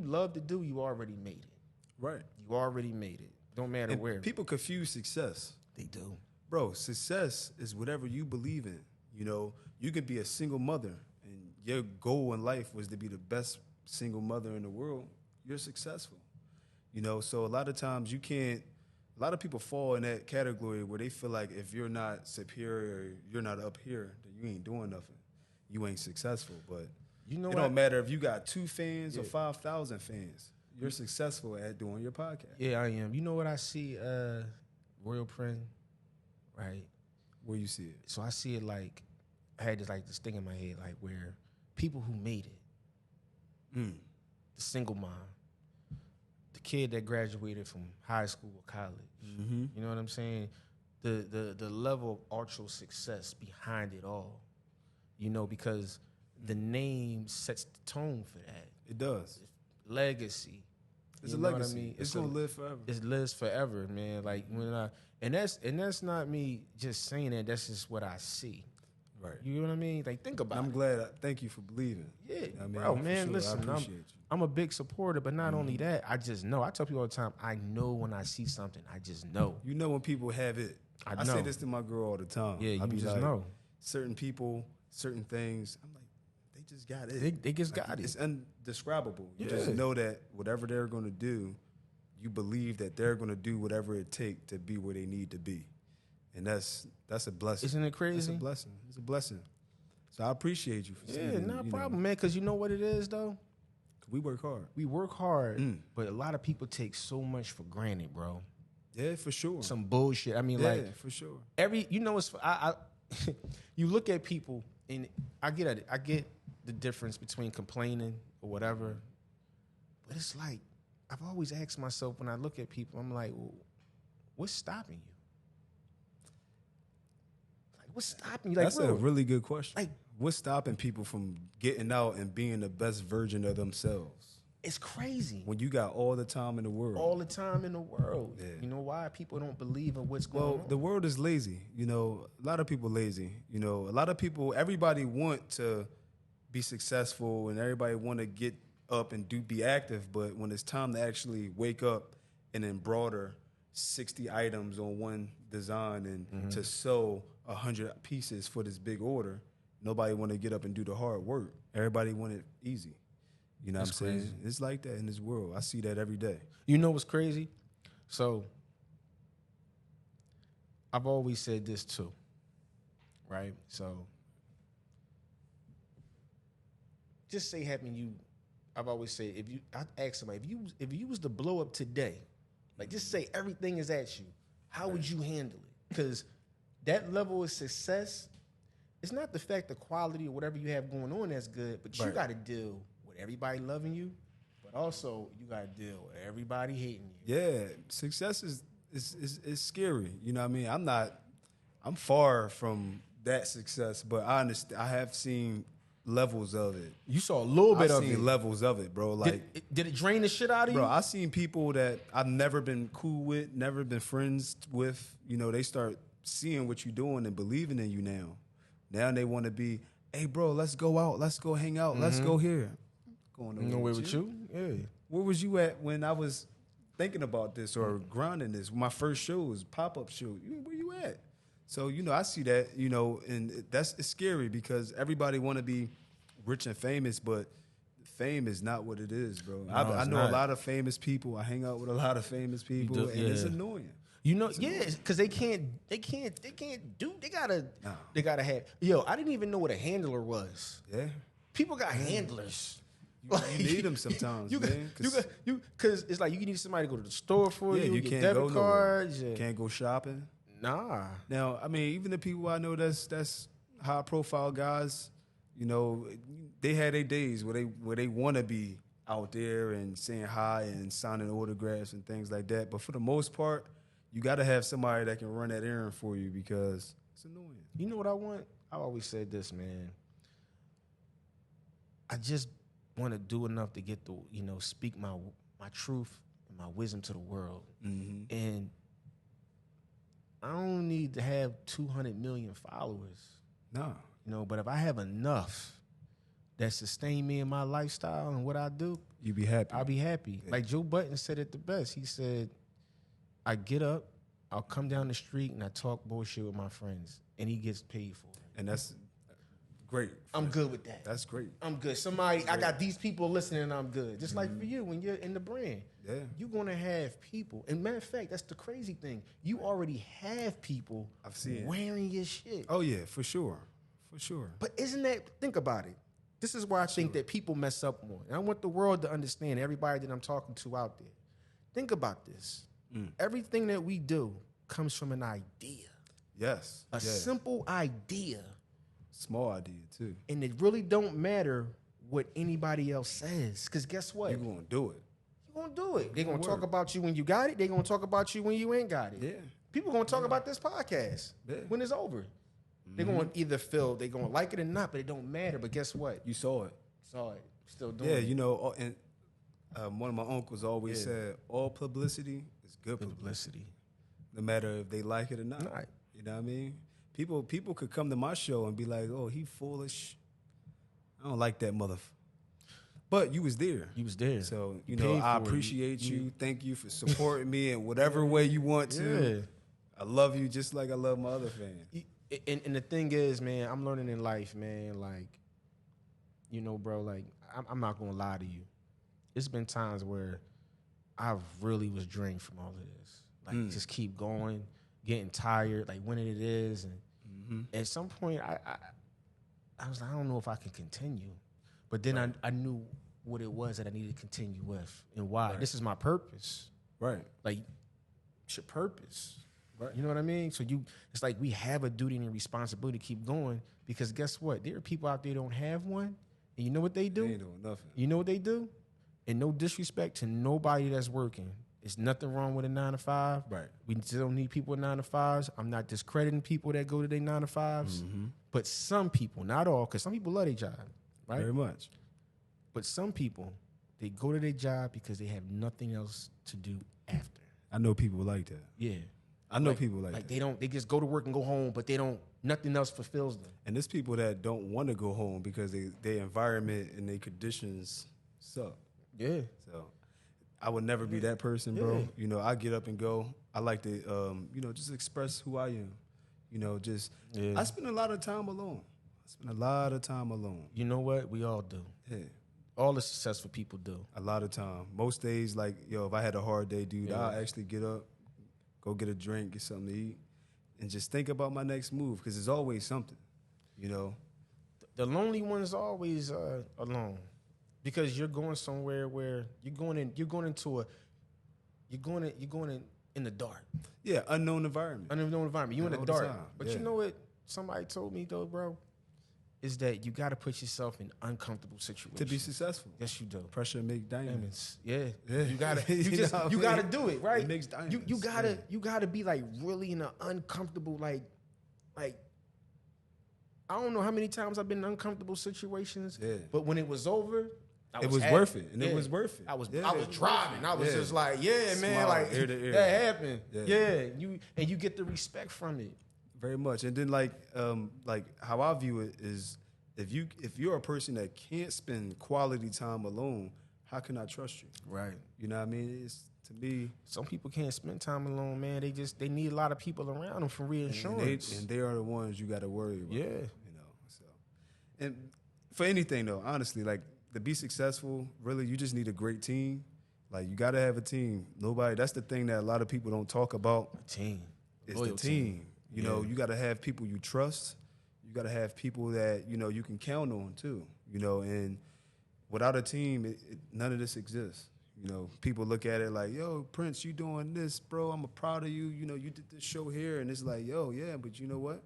love to do, you already made it. Right. You already made it. Don't matter And where. people confuse success. They do. Bro, success is whatever you believe in. You know, you could be a single mother and your goal in life was to be the best single mother in the world. You're successful. You know, so a lot of times a lot of people fall in that category where they feel like if you're not superior, you're not up here, then you ain't doing nothing. You ain't successful. But You know it what? don't matter if you got 2 fans or 5,000 fans. You're successful at doing your podcast. Yeah, I am. You know what I see, Royal Print, right? Where you see it. So I see it like I had this thing in my head, like where people who made it, the single mom, the kid that graduated from high school or college. You know what I'm saying? The level of actual success behind it all. You know, because the name sets the tone for that. It does. Legacy. It's You a know what I legacy. mean? It's gonna live forever. It lives forever, man. Like when that's not me just saying that. That's just what I see. Right. You know what I mean? Like think about I'm it. glad. Thank you for believing. Yeah, I mean, bro, for man. sure, I Listen, appreciate you. I'm a big supporter, but not only that, I just know. I tell people all the time, I know when I see something. I just know. You know when people have it. I say know. this to my girl all the time. Yeah, I you be just like, know. certain people, certain things. I'm like, they just got it. They just got It's it. indescribable. You Yeah. just know that whatever they're going to do, you believe that they're going to do whatever it takes to be where they need to be, and that's a blessing. Isn't it crazy? It's a blessing. It's a blessing. So I appreciate you for saying Yeah, that, not a you problem, know. man. Because you know what it is, though. We work hard. We work hard, but a lot of people take so much for granted, bro. Yeah, for sure. Some bullshit. I mean, yeah, like for sure. you know, it's I you look at people and I get the difference between complaining or whatever, but it's like I've always asked myself when I look at people, I'm like, well, what's stopping you? Like, what's stopping you? Like, That's a really good question. Like, what's stopping people from getting out and being the best version of themselves? It's crazy. When you got all the time in the world. All the time in the world. Yeah. You know why? People don't believe in what's going on. Well, the world is lazy. You know, a lot of people lazy. You know, a lot of people, everybody want to be successful and everybody want to get up and be active. But when it's time to actually wake up and embroider 60 items on one design and to sew 100 pieces for this big order, nobody want to get up and do the hard work. Everybody want it easy. You know what I'm saying? Crazy. It's like that in this world. I see that every day. You know what's crazy? So I've always said this too, right? So just say I've always said, I ask somebody, if you was to blow up today, like just say everything is at you, how would you handle it? Because that level of success, it's not the fact the quality or whatever you have going on that's good, but you got to deal with everybody loving you, but also you got to deal with everybody hating you. Yeah, success is scary. You know what I mean? I'm far from that success, but I understand. I have seen levels of it. You saw a little bit of it. I've seen levels of it, bro. Like, did it drain the shit out of you? Bro, I've seen people that I've never been cool with, never been friends with. You know, they start seeing what you're doing and believing in you now. Now they want to be, hey, bro, let's go out. Let's go hang out. Let's go here. Going nowhere with you? Yeah. Where was you at when I was thinking about this or grinding this? My first shows, pop-up show. Where you at? So, you know, I see that, you know, and it's scary because everybody want to be rich and famous, but fame is not what it is, bro. No, I know not. A lot of famous people. I hang out with a lot of famous people, and it's annoying. You know, because they gotta have. Yo, I didn't even know what a handler was. Yeah, people got handlers. You need them sometimes, man. Because it's like you need somebody to go to the store for you. You get can't debit go cards. nowhere. Can't go shopping. Nah. Now, I mean, even the people I know that's high profile guys, you know, they had their days where they want to be out there and saying hi and signing autographs and things like that. But for the most part, you got to have somebody that can run that errand for you because it's annoying. You know what I want? I always said this, man. I just want to do enough to get speak my truth and my wisdom to the world. Mm-hmm. And I don't need to have 200 million followers. No. You know, but if I have enough that sustain me in my lifestyle and what I do, you be happy. I'll be happy. Yeah. Like Joe Budden said it the best. He said, I get up, I'll come down the street and I talk bullshit with my friends, and he gets paid for it. And that's great. I'm good with that. That's great. I'm good. I got these people listening and I'm good. Just like for you, when you're in the brand, you're going to have people. And matter of fact, that's the crazy thing. You already have people wearing your shit. Oh, yeah, for sure. For sure. But think about it. This is why I think that people mess up more. And I want the world to understand, everybody that I'm talking to out there. Think about this. Everything that we do comes from an idea. Yes. A simple idea. Small idea, too. And it really don't matter what anybody else says. Because guess what? You're going to do it. You're going to do it. They're going to talk about you when you got it. They're going to talk about you when you ain't got it. Yeah. People going to talk about this podcast when it's over. They're going to either feel they're going to like it or not, but it don't matter. But guess what? You saw it. Still doing it. Yeah, you know, and one of my uncles always said, all publicity is good publicity. No matter if they like it or not. Right. You know what I mean? People could come to my show and be like, oh, he foolish. I don't like that But you was there. You was there. So, you know, I appreciate you. Thank you for supporting me in whatever way you want to. Yeah. I love you just like I love my other fans. And the thing is, man, I'm learning in life, man, like, you know, bro, like, I'm not going to lie to you. It's been times where I really was drained from all of this. Like, just keep going, getting tired, like, winning it is. And at some point, I was like, I don't know if I can continue. But then I knew what it was that I needed to continue with and why. This is my purpose. Right. Like, it's your purpose. Right. You know what I mean? So it's like we have a duty and a responsibility to keep going because guess what? There are people out there that don't have one, and you know what they do? They ain't doing nothing. You know what they do? And no disrespect to nobody that's working. There's nothing wrong with a 9 to 5. Right. We still don't need people with 9 to 5s. I'm not discrediting people that go to their 9 to 5s, but some people, not all, because some people love their job, right? Very much. But some people, they go to their job because they have nothing else to do after. I know people like that. Yeah. I know people like that. They just go to work and go home, but nothing else fulfills them. And there's people that don't want to go home because their environment and their conditions suck. Yeah. So I would never be that person, bro. Yeah. You know, I get up and go. I like to, just express who I am. You know, I spend a lot of time alone. You know what? We all do. Yeah. All the successful people do. A lot of time. Most days, like, if I had a hard day, dude, I'll actually get up, go get a drink, get something to eat, and just think about my next move because there's always something, you know. The lonely one's always alone because you're going somewhere where you're going in the dark. Yeah, unknown environment. Unknown environment. You in the All dark. time. But Yeah. you know what somebody told me though, bro? Is that you got to put yourself in uncomfortable situations To be successful. Yes, you do. Pressure make diamonds. Yeah. Yeah. You gotta You gotta do it, right? It makes diamonds. You gotta be like really in an uncomfortable, like I don't know how many times I've been in uncomfortable situations. Yeah. But when it was over, It was worth it. And Yeah. it was worth it. I was Yeah. driving. I was Yeah. just like, yeah, man, Smile, like ear to ear. that happened. Yeah. Yeah. You get the respect from it. Very much. And then like how I view it is if you're a person that can't spend quality time alone, how can I trust you? Right. You know what I mean? It's to me. Some people can't spend time alone, man. They need a lot of people around them for reassurance. And they are the ones you got to worry about. Yeah. You know. So, and for anything though, honestly, like to be successful, really, you just need a great team. Like you got to have a team. That's the thing that a lot of people don't talk about. Team. It's the team. You know, you got to have people you trust. You got to have people that, you can count on too, and without a team, none of this exists. You know, people look at it like, yo, Prince, you doing this, bro. I'm proud of you. You know, you did this show here. And it's like, yo, yeah, but you know what?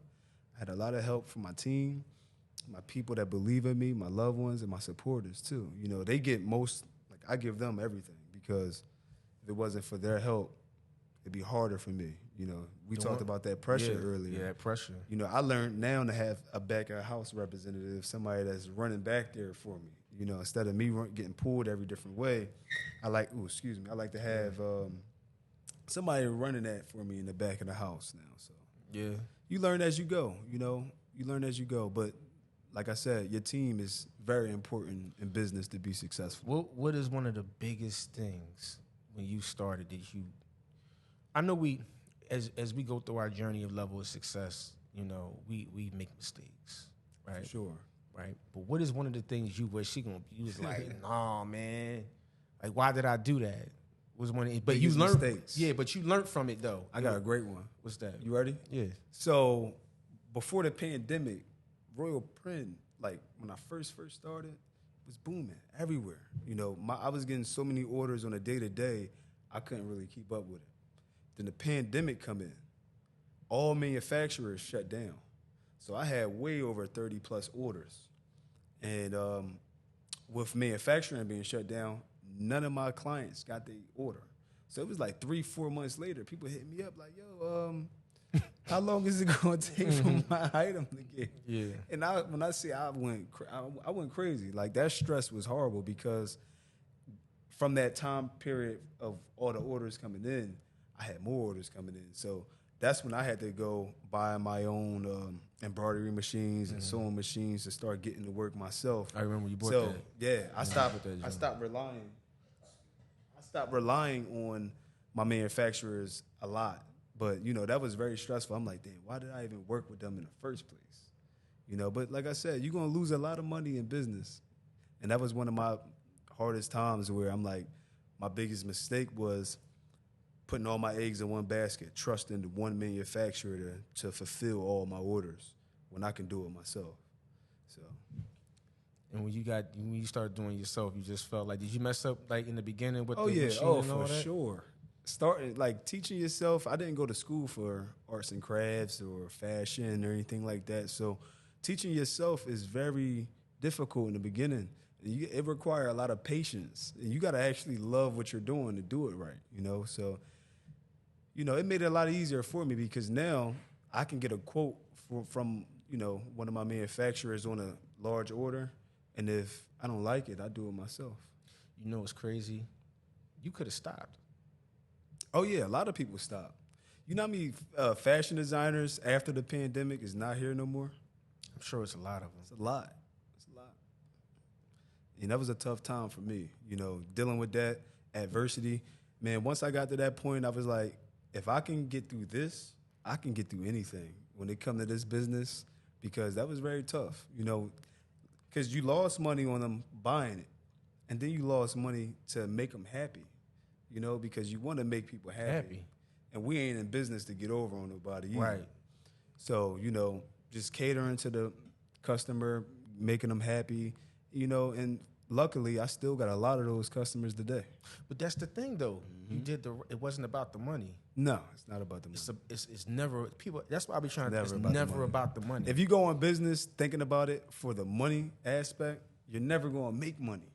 I had a lot of help from my team, my people that believe in me, my loved ones, and my supporters too. You know, they get I give them everything because if it wasn't for their help, it'd be harder for me. You know, we talked about that pressure earlier. Yeah, pressure. You know, I learned now to have a back of house representative, somebody that's running back there for me. You know, instead of me getting pulled every different way, I like to have somebody running that for me in the back of the house now. So yeah, you learn as you go. But like I said, your team is very important in business to be successful. What is one of the biggest things when you started that you? I know as we go through our journey of level of success, we make mistakes, right? For sure. Right. But what is one of the things you was like, nah, man, like why did I do that? Was one of, but you learned mistakes. Yeah, but you learned from it though. I got a great one. What's that? You ready? Yeah. So before the pandemic, Royal Print, like when I first started, was booming everywhere. You know, I was getting so many orders on a day-to-day, I couldn't really keep up with it. Then the pandemic come in. All manufacturers shut down. So I had way over 30 plus orders. And with manufacturing being shut down, none of my clients got the order. So it was like 3-4 months later, people hit me up like, yo, how long is it going to take for my item to get? Yeah. And when I say I went crazy. Like that stress was horrible because from that time period of all the orders coming in, I had more orders coming in. So that's when I had to go buy my own embroidery machines and sewing machines to start getting to work myself. I remember you bought that. Yeah, I stopped relying on my manufacturers a lot. But, that was very stressful. I'm like, damn, why did I even work with them in the first place? But like I said, you're going to lose a lot of money in business. And that was one of my hardest times where I'm like, my biggest mistake was putting all my eggs in one basket, trusting the one manufacturer to fulfill all my orders when I can do it myself. So, and when you started doing it yourself, you just felt like, did you mess up like in the beginning with the yeah, machine and all for that? sure. starting like teaching yourself. I didn't go to school for arts and crafts or fashion or anything like that. So teaching yourself is very difficult in the beginning. It requires a lot of patience. And you got to actually love what you're doing to do it right, you know? So, you know, it made it a lot easier for me because now I can get a quote from you know, one of my manufacturers on a large order. And if I don't like it, I do it myself. You know what's crazy? You could have stopped. Oh, yeah, a lot of people stop. You know how many fashion designers after the pandemic is not here no more? I'm sure it's a lot of them. It's a lot. It's a lot. And that was a tough time for me, you know, dealing with that adversity. Man, once I got to that point, I was like, if I can get through this, I can get through anything when it comes to this business, because that was very tough, you know, because you lost money on them buying it, and then you lost money to make them happy, you know, because you want to make people happy. And we ain't in business to get over on nobody either. Right. So, you know, just catering to the customer, making them happy, you know, and luckily I still got a lot of those customers today. But that's the thing, though. You did it wasn't about the money. No, it's not about the money. It's never people. That's why I be trying to. Never It's about the never money. about the money. If you go on business thinking about it for the money aspect, you're never going to make money.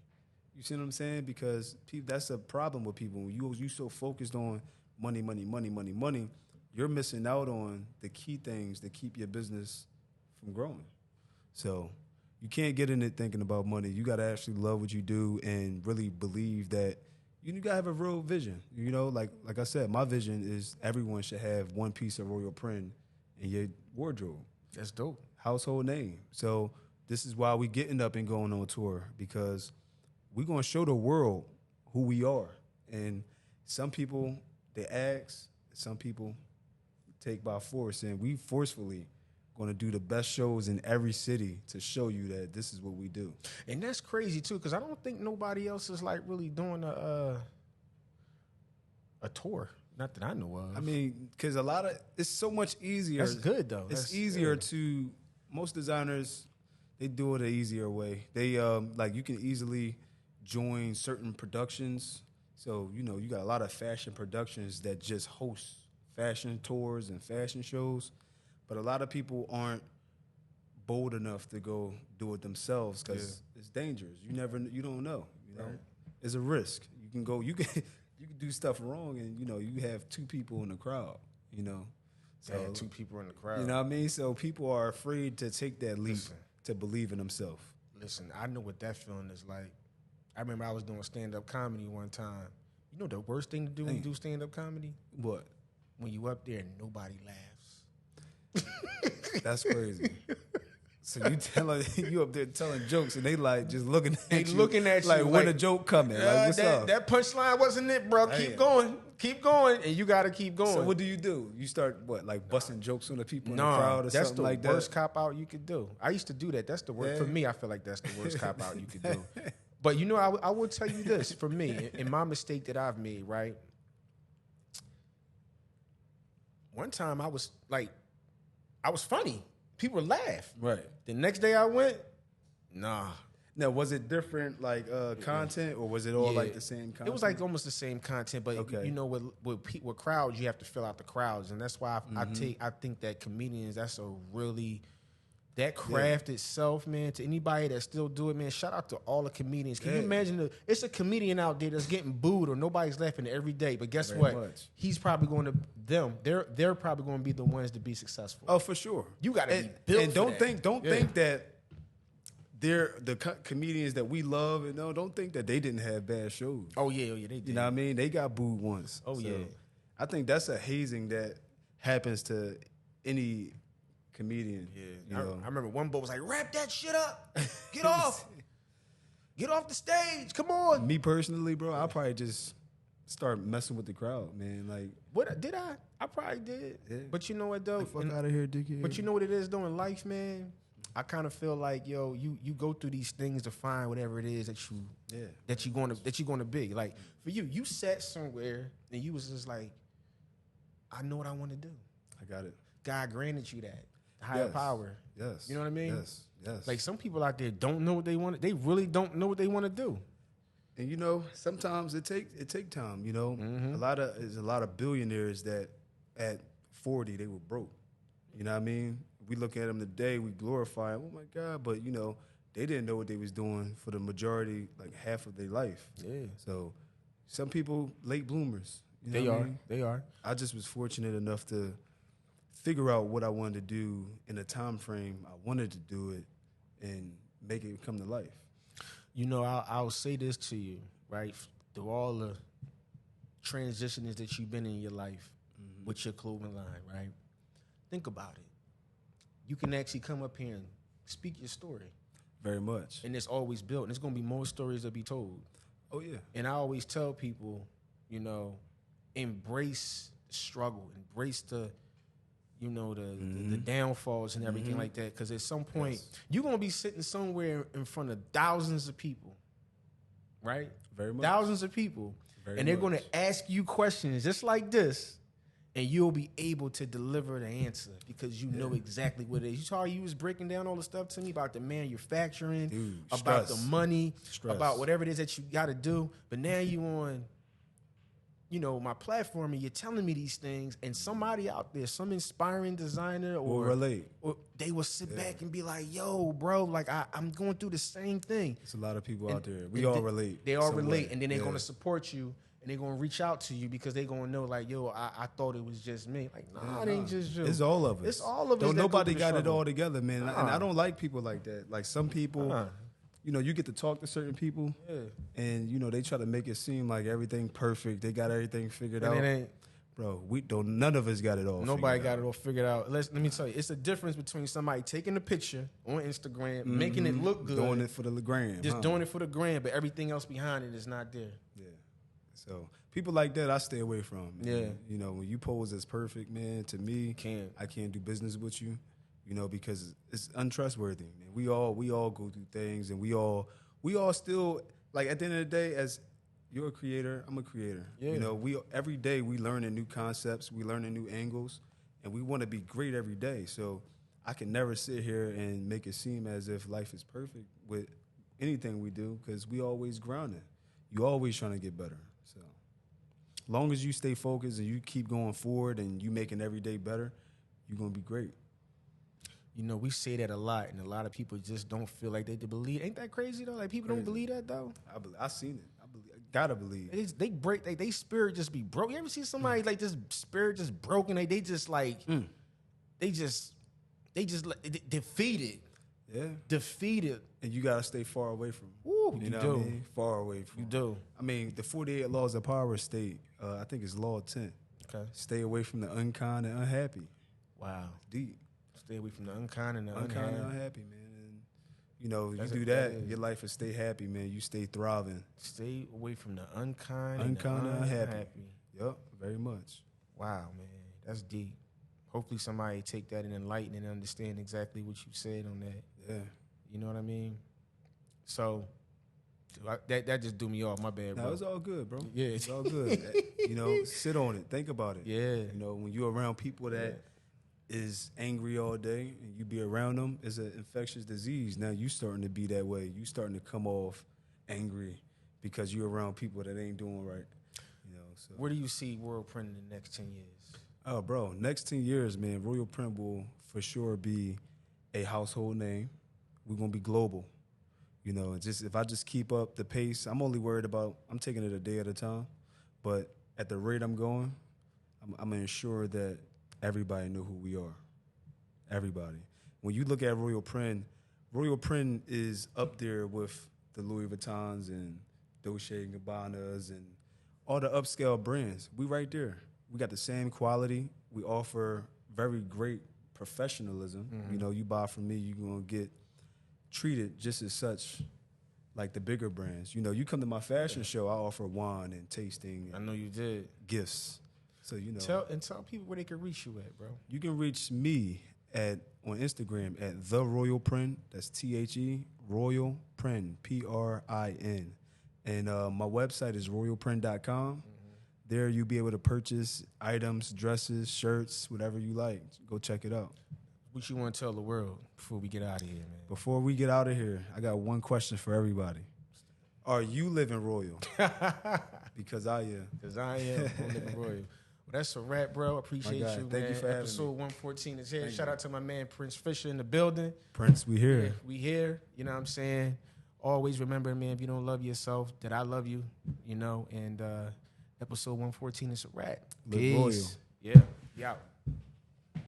You see what I'm saying? Because that's a problem with people. When you so focused on money, you're missing out on the key things that keep your business from growing. So you can't get in it thinking about money. You got to actually love what you do and really believe that you got to have a real vision. You know, like I said, my vision is everyone should have one piece of Royal Print in your wardrobe. That's dope. Household name. So this is why we getting up and going on tour, because we're going to show the world who we are. And some people, they ask, some people take by force, and we forcefully going to do the best shows in every city to show you that this is what we do. And that's crazy too, because I don't think nobody else is like really doing a tour. Not that I know of. I mean, because it's so much easier. That's good though. It's That's easier to, most designers, they do it an easier way. They like you can easily join certain productions. So, you know, you got a lot of fashion productions that just host fashion tours and fashion shows. But a lot of people aren't bold enough to go do it themselves because it's dangerous. You don't know. You know, Right. It's a risk. You can do stuff wrong, and you know you have two people in the crowd. You know, so Yeah, two people in the crowd. you know what I mean. So people are afraid to take that leap Listen. to believe in themselves. Listen, I know what that feeling is like. I remember I was doing stand-up comedy one time. You know the worst thing to do when you do stand-up comedy? What? When you up there and nobody laughs. That's crazy. So you up there telling jokes, and they like just looking at They you. looking at you like when a joke coming. Like what's up? That punchline wasn't it, bro. Keep going, and you got to keep going. So what do? You start like busting jokes on the people in the No, crowd or that's something the like worst that? cop out you could do. I used to do that. That's the worst. Yeah. For me, I feel like that's the worst cop out you could do. But you know, I will tell you this. For me, in my mistake that I've made, right? One time I was funny. People would laugh. Right. The next day I went, nah. Now, was it different like content, or was it all Yeah. like the same content? It was like almost the same content, but Okay. you know, with crowds, you have to fill out the crowds, and that's why I think that comedians, that's a really that craft itself, man. To anybody that still do it, man, shout out to all the comedians. Can you imagine? It's a comedian out there that's getting booed or nobody's laughing every day, but guess Very what? much. He's probably going to they're probably going to be the ones to be successful. Oh, for sure. You gotta be And- built And for don't that. think that they're the comedians that we love, and don't think that they didn't have bad shows. Oh yeah, they did. You know what I mean? They got booed once. Oh, yeah. I think that's a hazing that happens to any comedian. Yeah, You know? I remember one boy was like, "Wrap that shit up, get off the stage, come on." Me personally, bro, I probably just start messing with the crowd, man. Like, What did I? I probably did. Yeah. But you know what though? fuck out of here, dickhead. But you know what it is though in life, man? I kind of feel like, yo, you go through these things to find whatever it is that you're gonna be. Like for you sat somewhere and you was just like, I know what I want to do. I got it. God granted you that. Higher Yes. power. Yes. You know what I mean? Yes. Like some people out there don't know what they want. They really don't know what they want to do. And you know, sometimes it take time. You know, there's a lot of billionaires that at 40 they were broke. You know what I mean? We look at them today, we glorify them. Oh my God! But you know, they didn't know what they was doing for the majority, like half of their life. Yeah. So some people late bloomers. You know They what I are. mean? They are. I just was fortunate enough to figure out what I wanted to do in the time frame I wanted to do it and make it come to life. You know, I'll say this to you, right? Through all the transitions that you've been in your life with your clothing line, right? Think about it. You can actually come up here and speak your story. Very much. And it's always built. And there's going to be more stories to be told. Oh, yeah. And I always tell people, you know, embrace struggle, embrace the, you know, the downfalls and everything like that. Because at some point, you're going to be sitting somewhere in front of thousands of people, right? Very much. Thousands of people. Very and they're much. going to ask you questions just like this. And you'll be able to deliver the answer because you know exactly what it is. You saw you was breaking down all the stuff to me about the manufacturing, Dude, about stress. the money, Stress. about whatever it is that you got to do. But now you on, you know, my platform and you're telling me these things, and somebody out there, some inspiring designer Will or relate. or they will sit back and be like, "Yo, bro, like I'm going through the same thing." There's a lot of people out there. We And all they- relate. They all some relate, way. and then they're Yeah. going to support you. And they're going to reach out to you because they're going to know, like, yo, I thought it was just me. Like, nah, it ain't just you. It's all of us. It's all of us. Don't that go nobody through the got it struggle. all together, man. And I don't like people like that. Like some people, you know, you get to talk to certain people, and you know they try to make it seem like everything perfect. They got everything figured And out. it ain't. Bro, we don't. None of us got it all. Nobody figured got out. it all figured out. Let me tell you, it's a difference between somebody taking a picture on Instagram, making it look good, Doing it for the gram. just doing it for the gram, but everything else behind it is not there. Yeah. So people like that, I stay away from. Man. Yeah. You know, when you pose as perfect, man, to me, Can't. I can't do business with you. You know, because it's untrustworthy. Man. We all go through things, and we all still like at the end of the day, as you're a creator, I'm a creator. Yeah. You know, every day we learning new concepts, we learning new angles, and we want to be great every day. So I can never sit here and make it seem as if life is perfect with anything we do, because we always grounded. You always trying to get better. So long as you stay focused and you keep going forward and you making every day better, you're gonna be great. You know, we say that a lot, and a lot of people just don't feel like they believe. Ain't that crazy though? Like people don't believe that though. I seen it. I gotta believe. They break. They spirit just be broke. You ever see somebody like this spirit just broken? They just like they just like, defeated. Yeah. Defeated. And you gotta stay far away from. Ooh, you know do. what I mean? Far away from. You do. I mean, the 48 laws of power state. I think it's law 10. Okay. Stay away from the unkind and unhappy. Wow. Deep. Stay away from the unkind and the Unkind and unhappy. unhappy, man. And you know, That's you do that that, is. your life will stay happy, man. You stay thriving. Stay away from the unkind, Unkind and and the unhappy. Yep, very much. Wow, man, that's deep. Hopefully, somebody take that and enlighten and understand exactly what you said on that. Yeah. You know what I mean? So that just do me off. My bad, bro. No, it's all good, bro. Yeah. It's all good. You know, sit on it. Think about it. Yeah. You know, when you're around people that is angry all day and you be around them, it's an infectious disease. Now you starting to be that way. You starting to come off angry because you're around people that ain't doing right. You know, so Where do you see Royal Print in the next 10 years? oh, bro, next 10 years, man, Royal Print will for sure be a household name. We're gonna be global. You know, and just if I just keep up the pace, I'm only worried about I'm taking it a day at a time. But at the rate I'm going, I'm gonna ensure that everybody know who we are. Everybody. When you look at Royal Print is up there with the Louis Vuittons and Dolce & Gabbanas and all the upscale brands. We right there. We got the same quality. We offer very great professionalism. You know, you buy from me, you're gonna get treated just as such like the bigger brands. You know, you come to my fashion show, I offer wine and tasting I and know you did. gifts. So, you know, Tell people where they can reach you at, bro. you can reach me on Instagram at The Royal Print. That's THE, Royal Print, PRIN. And my website is royalprint.com. There you'll be able to purchase items, dresses, shirts, whatever you like. Go check it out. What you want to tell the world before we get out of here, man? Before we get out of here, I got one question for everybody. Are you living royal? Because I am. Because I am. I'm living royal. Well, that's a wrap, bro. Appreciate God, you, thank man. you for having Episode me. 114 is here. Shout out to my man Prince Fisher in the building. Prince, we here. Yeah, we here. You know what I'm saying? Always remember, man, if you don't love yourself, that I love you, you know, and episode 114 is a wrap. Live Peace. royal. Yeah. Yeah.